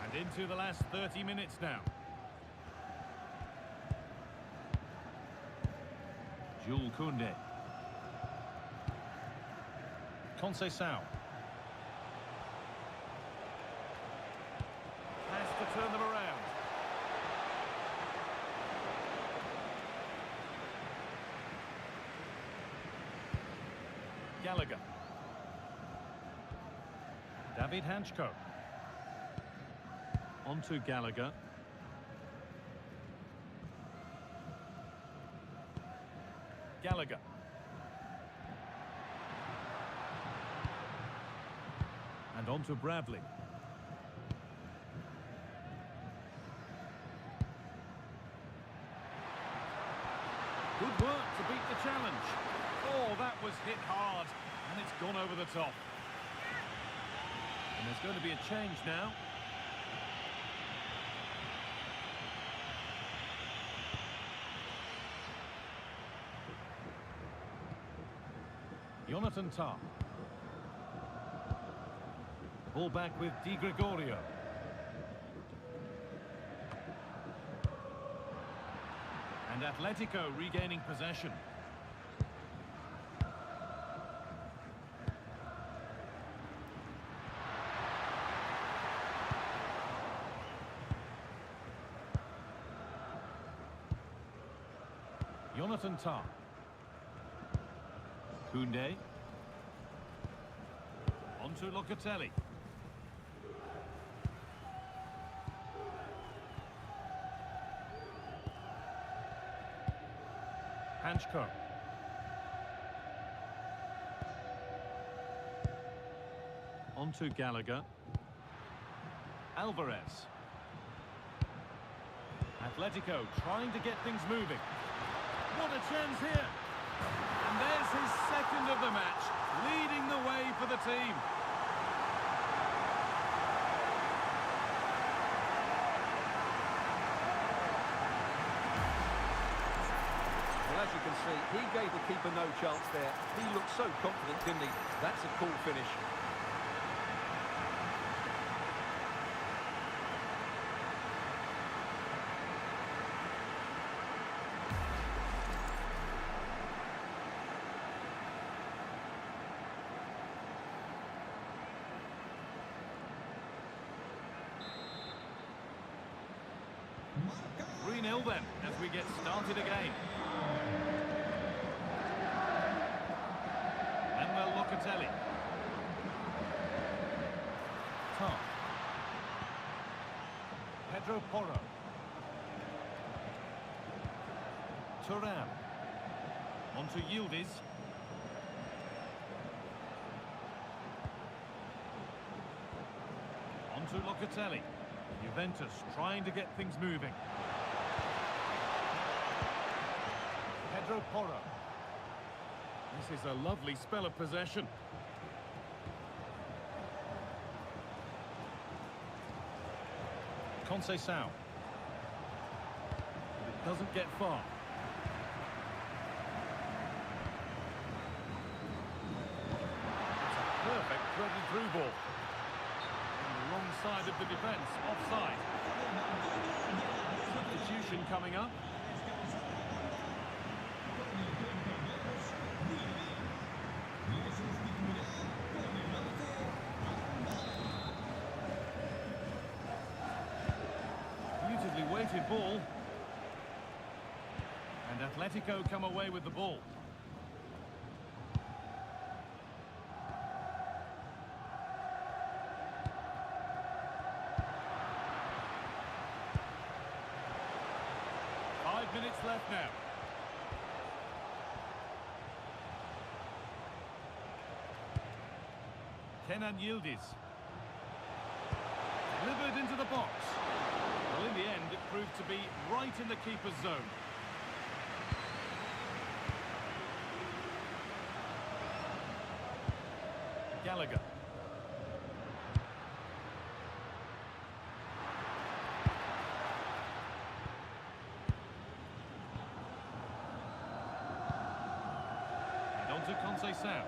And into the last 30 minutes now. Jules Koundé. Conceição. Has to turn them around. Gallagher. David Hanchko. On to Gallagher. Gallagher. And on to Bradley. Good work to beat the challenge. Oh, that was hit hard, and it's gone over the top. And there's going to be a change now. Jonathan Tah. Ball back with Di Gregorio. And Atletico regaining possession. Jonathan Tah. Koundé. On to Locatelli. Hanchko. On to Gallagher. Alvarez. Atletico trying to get things moving. What a chance here. And there's his second of the match, leading the way for the team. Well, as you can see, he gave the keeper no chance there. He looked so confident, didn't he? That's a cool finish. Then, as we get started again. Manuel Locatelli. Tom. Pedro Porro. Thuram. On to Yildiz. On to Locatelli. Juventus trying to get things moving. Pedro Porro. This is a lovely spell of possession. Conceição. But it doesn't get far. It's a perfect threaded through ball. On the wrong side of the defence, offside. Substitution coming up. Beautifully weighted ball. And Atletico come away with the ball. Minutes left now. Kenan Yildiz. Delivered into the box. Well, in the end, it proved to be right in the keeper's zone. Gallagher. To Conceição.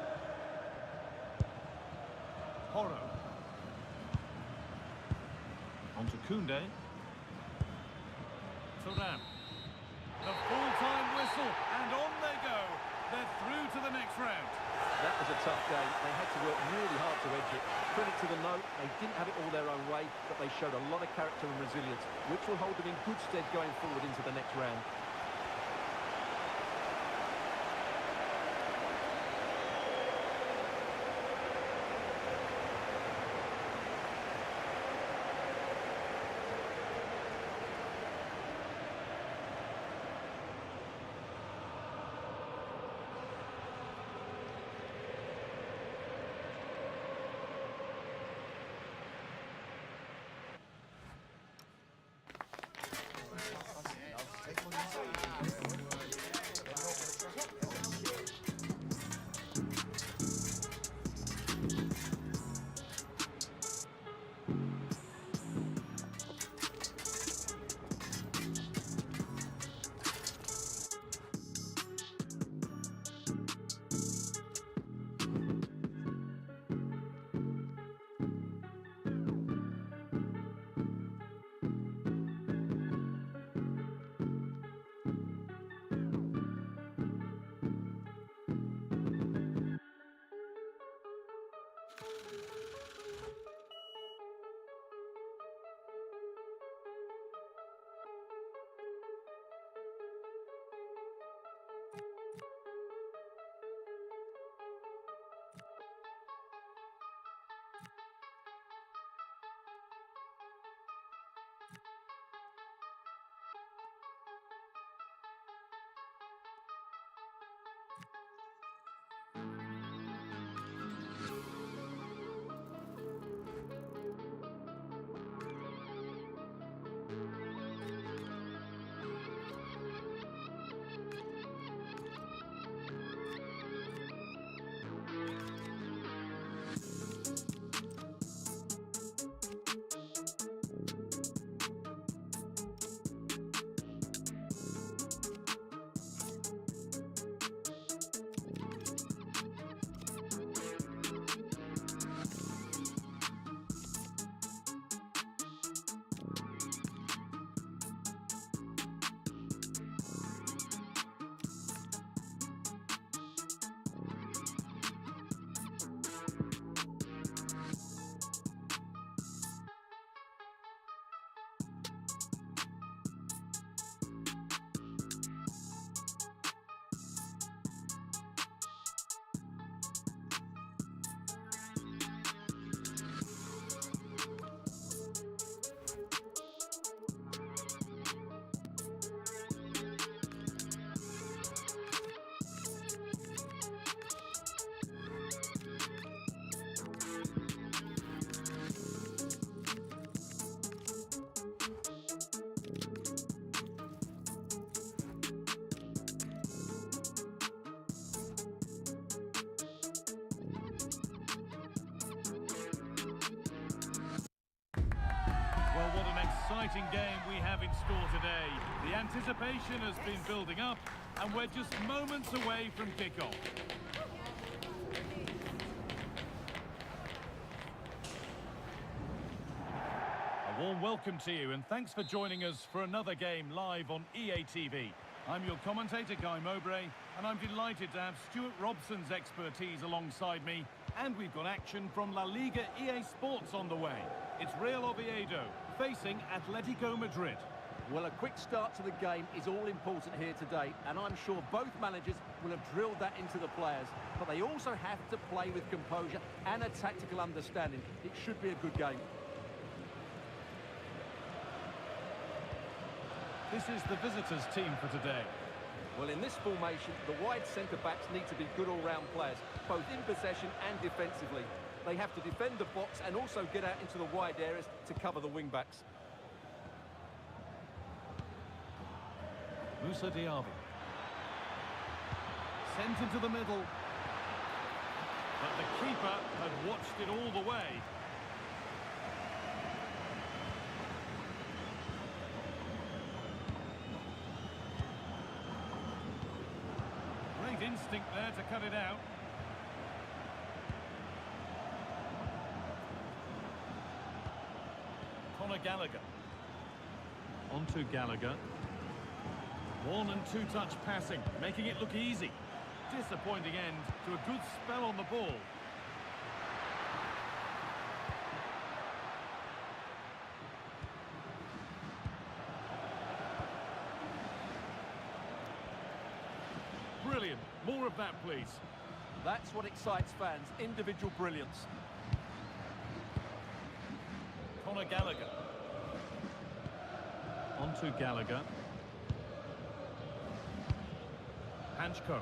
Porro. On to Koundé. Thuram. The full-time whistle, and on they go. They're through to the next round. That was a tough game. They had to work really hard to edge it. Credit to the note, they didn't have it all their own way, but they showed a lot of character and resilience, which will hold them in good stead going forward into the next round. exciting game we have in store today. The anticipation has been building up, and we're just moments away from kickoff. A warm welcome to you, and thanks for joining us for another game live on EA TV. I'm your commentator, Guy Mowbray, and I'm delighted to have Stuart Robson's expertise alongside me. And we've got action from La Liga EA Sports on the way. It's Real Oviedo facing Atletico Madrid. Well, a quick start to the game is all important here today, and I'm sure both managers will have drilled that into the players. But they also have to play with composure and a tactical understanding. It should be a good game. This is the visitors' team for today. Well, in this formation, the wide centre-backs need to be good all-round players, both in possession and defensively. They have to defend the box and also get out into the wide areas to cover the wing-backs. Moussa Diaby. Sent into the middle. But the keeper had watched it all the way. Great instinct there to cut it out. Conor Gallagher. On to Gallagher. One and two touch passing, making it look easy. Disappointing end to a good spell on the ball. Brilliant. More of that, please. That's what excites fans, individual brilliance. Conor Gallagher. On to Gallagher. Hanchko.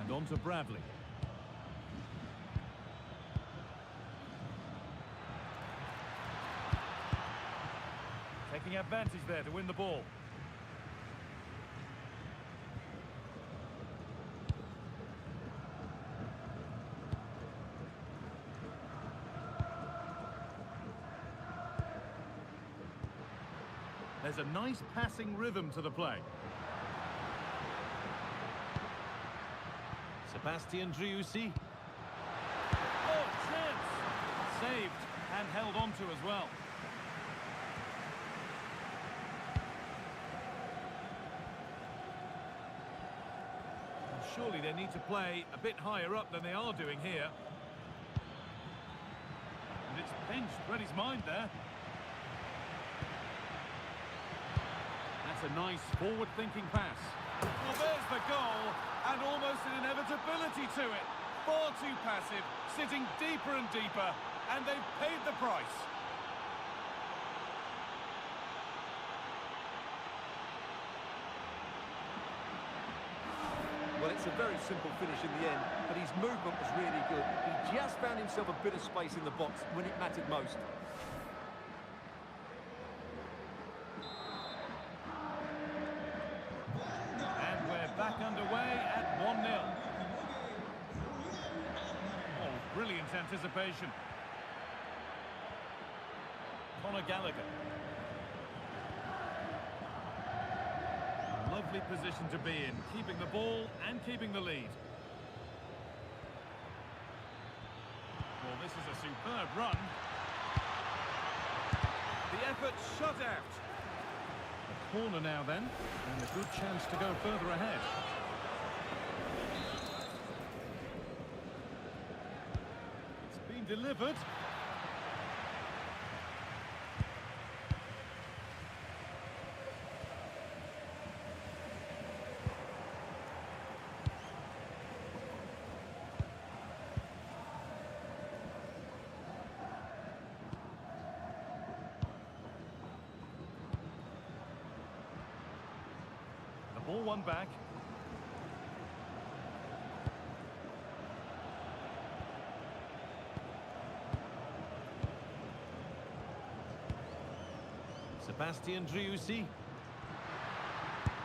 And on to Bradley. Taking advantage there to win the ball. There's a nice passing rhythm to the play. Sebastian Driussi. Oh, chance! Saved and held on to as well. Surely they need to play a bit higher up than they are doing here. And it's pinched, read his mind there. That's a nice forward-thinking pass. Well, there's the goal, and almost an inevitability to it. Far too passive, sitting deeper and deeper, and they've paid the price. Well, it's a very simple finish in the end, but his movement was really good. He just found himself a bit of space in the box when it mattered most. And we're back underway at 1-0. Oh, brilliant anticipation. Conor Gallagher. Lovely position to be in, keeping the ball and keeping the lead. Well, this is a superb run. The effort shut out. A corner now then, and a good chance to go further ahead. It's been delivered. Ball one back. Sebastian Driussi.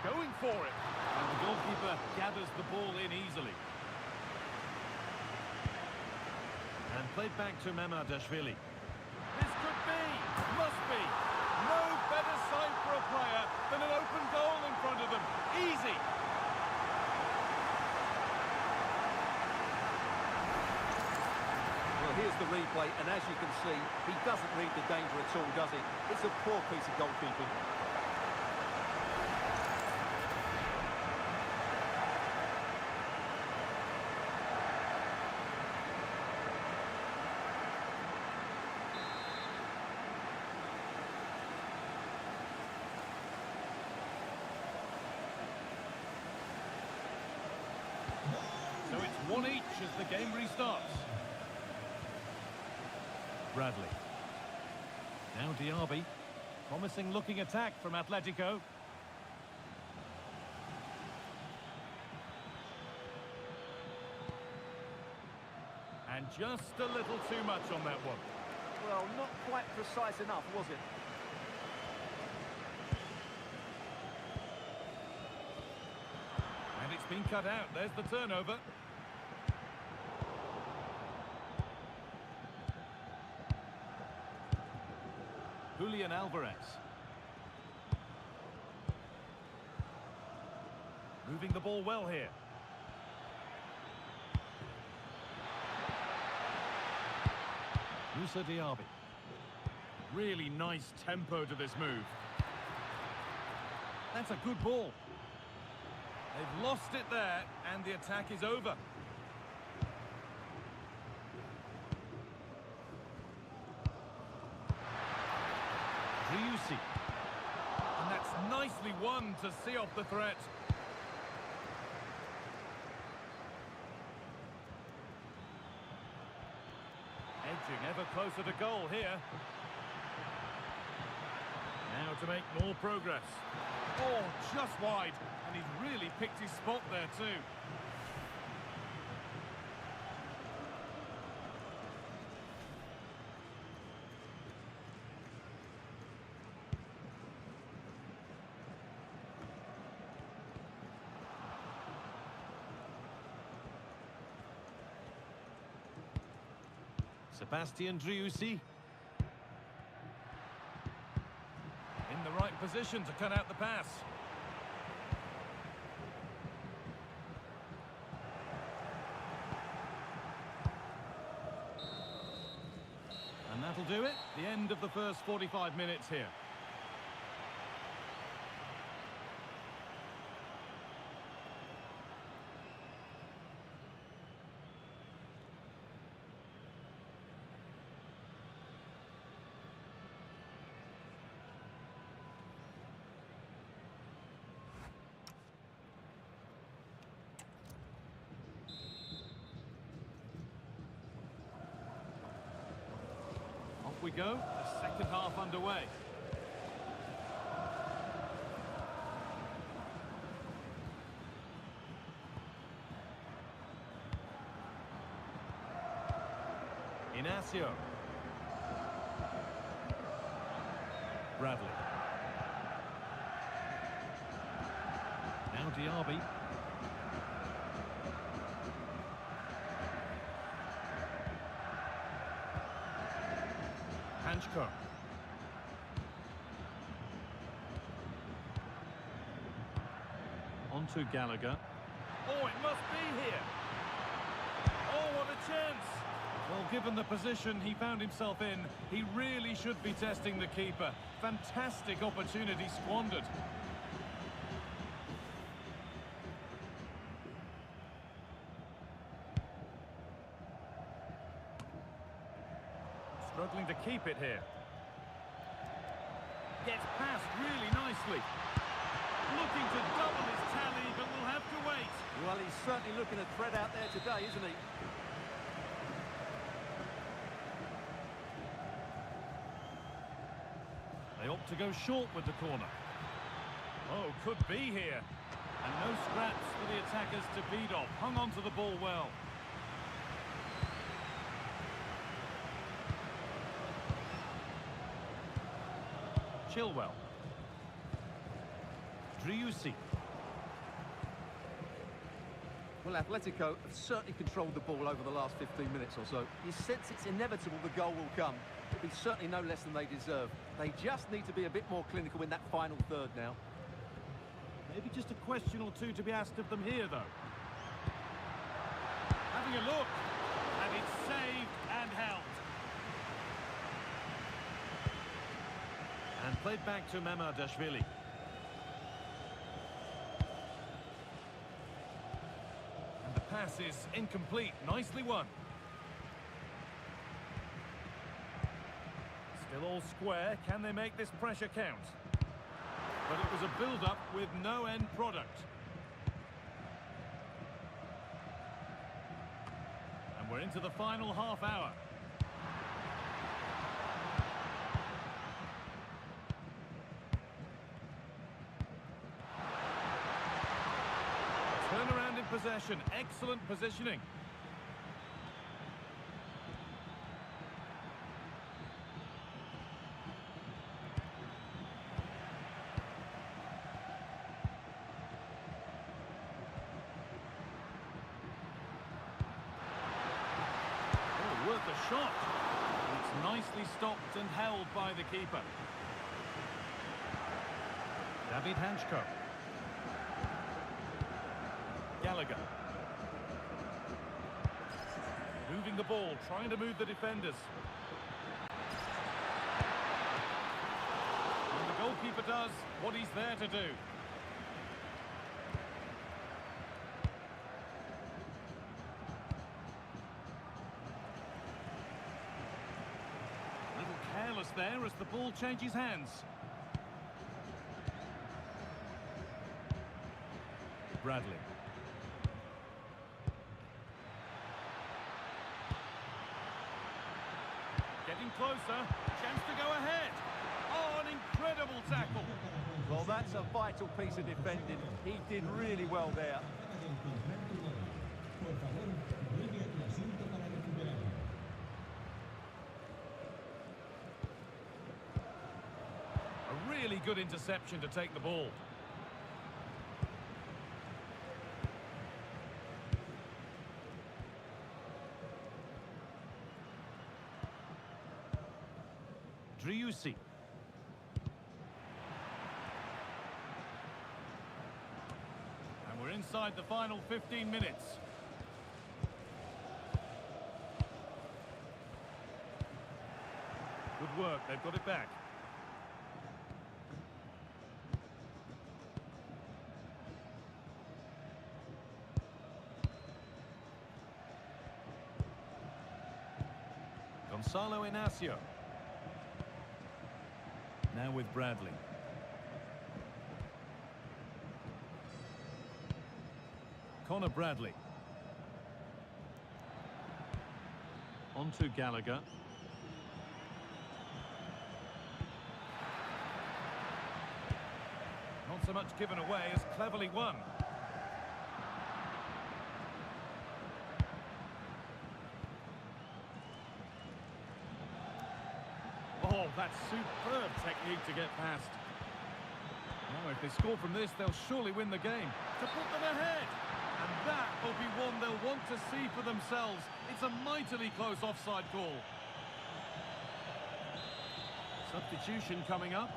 Going for it. And the goalkeeper gathers the ball in easily. And Played back to Mamardashvili. This could be, must be. No better sight for a player than an open goal in front of them. Easy. Well, here's the replay, and as you can see, he doesn't read the danger at all, does he? It's a poor piece of goalkeeping. So it's 1 each as the game restarts. Bradley. Now Diaby. Promising looking attack from Atletico. And just a little too much on that one. Well, not quite precise enough, was it? And it's been cut out. There's the turnover. Julian Alvarez. Moving the ball well here. Musa Diaby. Really nice tempo to this move. That's a good ball. They've lost it there, and the attack is over. And that's nicely won to see off the threat. Edging ever closer to goal here. Now to make more progress. Oh, just wide. And he's really picked his spot there too. Sebastian Driussi. In the right position to cut out the pass. And that'll do it. The end of the first 45 minutes here. We go, the second half underway. Inacio. Bradley. Now Diaby. Hanchko. On to Gallagher. Oh, it must be here. Oh, what a chance. Well, given the position he found himself in, he really should be testing the keeper. Fantastic opportunity squandered. Struggling to keep it here. Gets past really nicely. Looking to double his tally, but will have to wait. Well, he's certainly looking a threat out there today, isn't he? They opt to go short with the corner. Oh, could be here. And no scraps for the attackers to beat off. Hung on to the ball well. Chilwell. Driussi. Well, Atletico have certainly controlled the ball over the last 15 minutes or so. You sense it's inevitable the goal will come. It'll be certainly no less than they deserve. They just need to be a bit more clinical in that final third now. Maybe just a question or two to be asked of them here, though. Having a look, and it's saved and held. And played back to Mamardashvili. And the pass is incomplete, nicely won. Still all square, can they make this pressure count? But it was a build-up with no end product. And we're into the final half hour. Turnaround in possession, excellent positioning. Worth a shot. It's nicely stopped and held by the keeper. David Hanchko. Gallagher. Moving the ball, trying to move the defenders. And the goalkeeper does what he's there to do. Careless there as the ball changes hands. Bradley. Getting closer, chance to go ahead. Oh, an incredible tackle. Well, that's a vital piece of defending. He did really well there. Really good interception to take the ball. Driussi. And we're inside the final 15 minutes. Good work, they've got it back. Gonzalo Inacio. Now with Bradley. Connor Bradley. On to Gallagher. Not so much given away as cleverly won. Oh, that's superb technique to get past. Now, if they score from this, they'll surely win the game. To put them ahead. And that will be one they'll want to see for themselves. It's a mightily close offside call. Substitution coming up.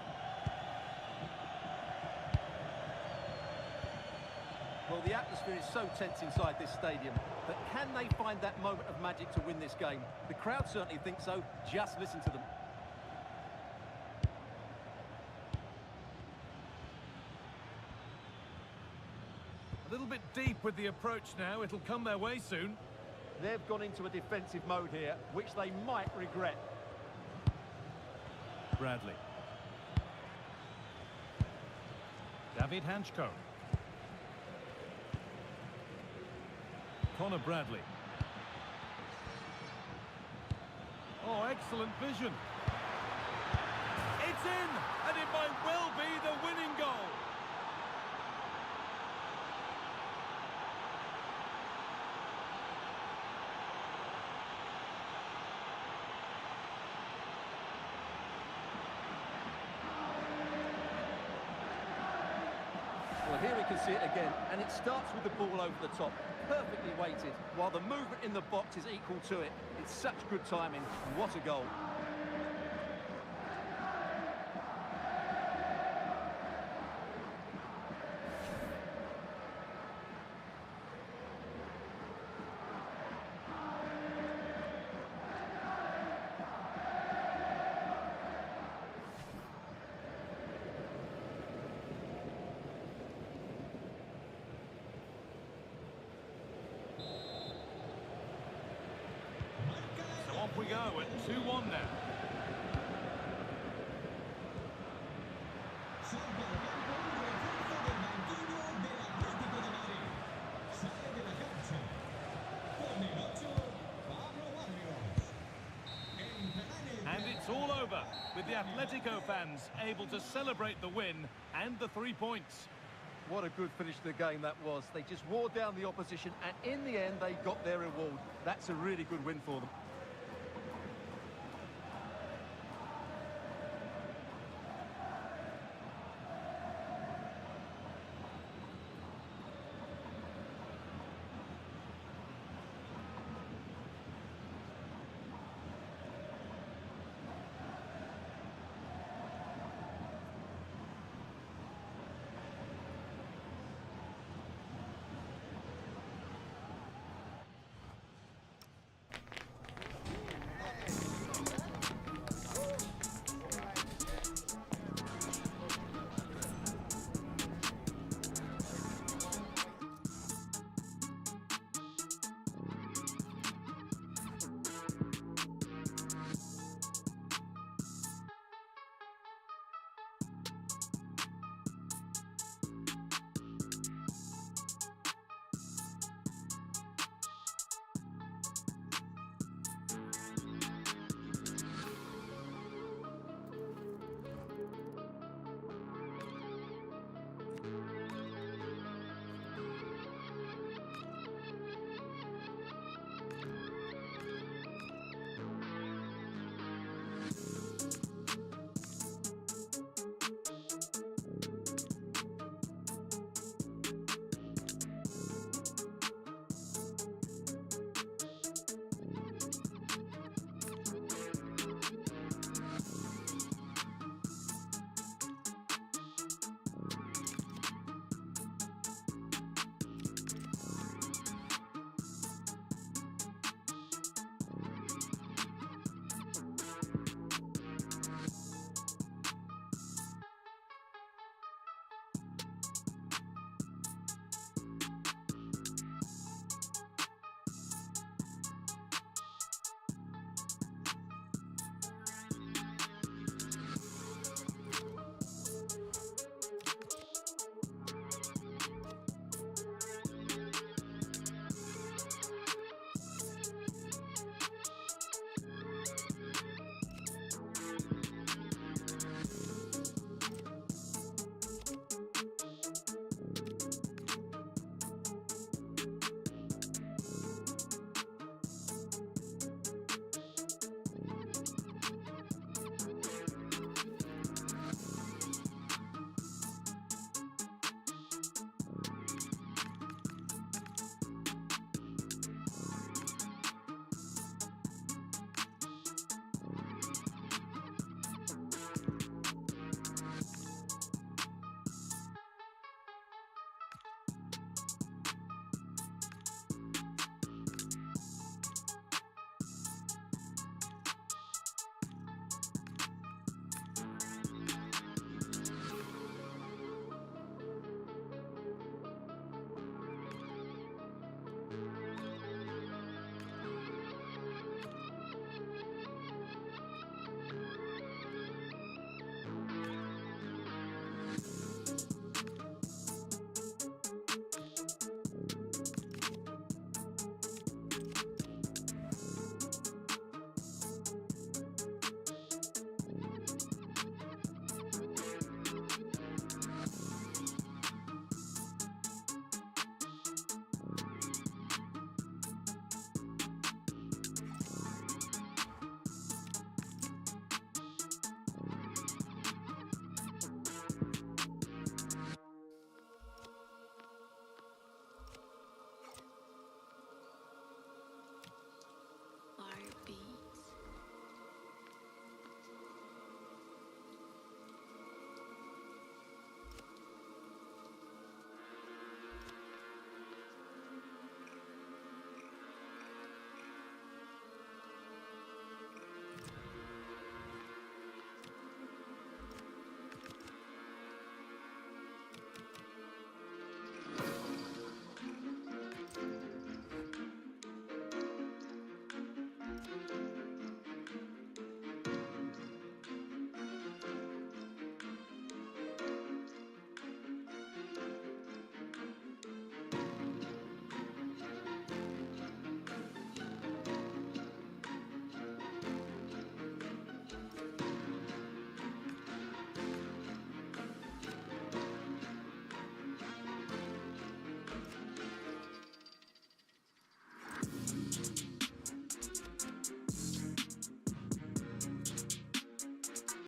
Well, the atmosphere is so tense inside this stadium, but can they find that moment of magic to win this game? The crowd certainly think so. Just listen to them. A little bit deep with the approach now. It'll come their way soon. They've gone into a defensive mode here, which they might regret. Bradley. David Hanchko. Connor Bradley. Oh, excellent vision. It's in, and it might well be the winning goal. Well, Here we can see it again, and it starts with the ball over the top, perfectly weighted, while the movement in the box is equal to it. It's such good timing, and what a goal. Off we go at 2-1 now. And it's all over, with the Atletico fans able to celebrate the win and the 3 points. What a good finish to the game that was. They just wore down the opposition, and in the end, they got their reward. That's a really good win for them.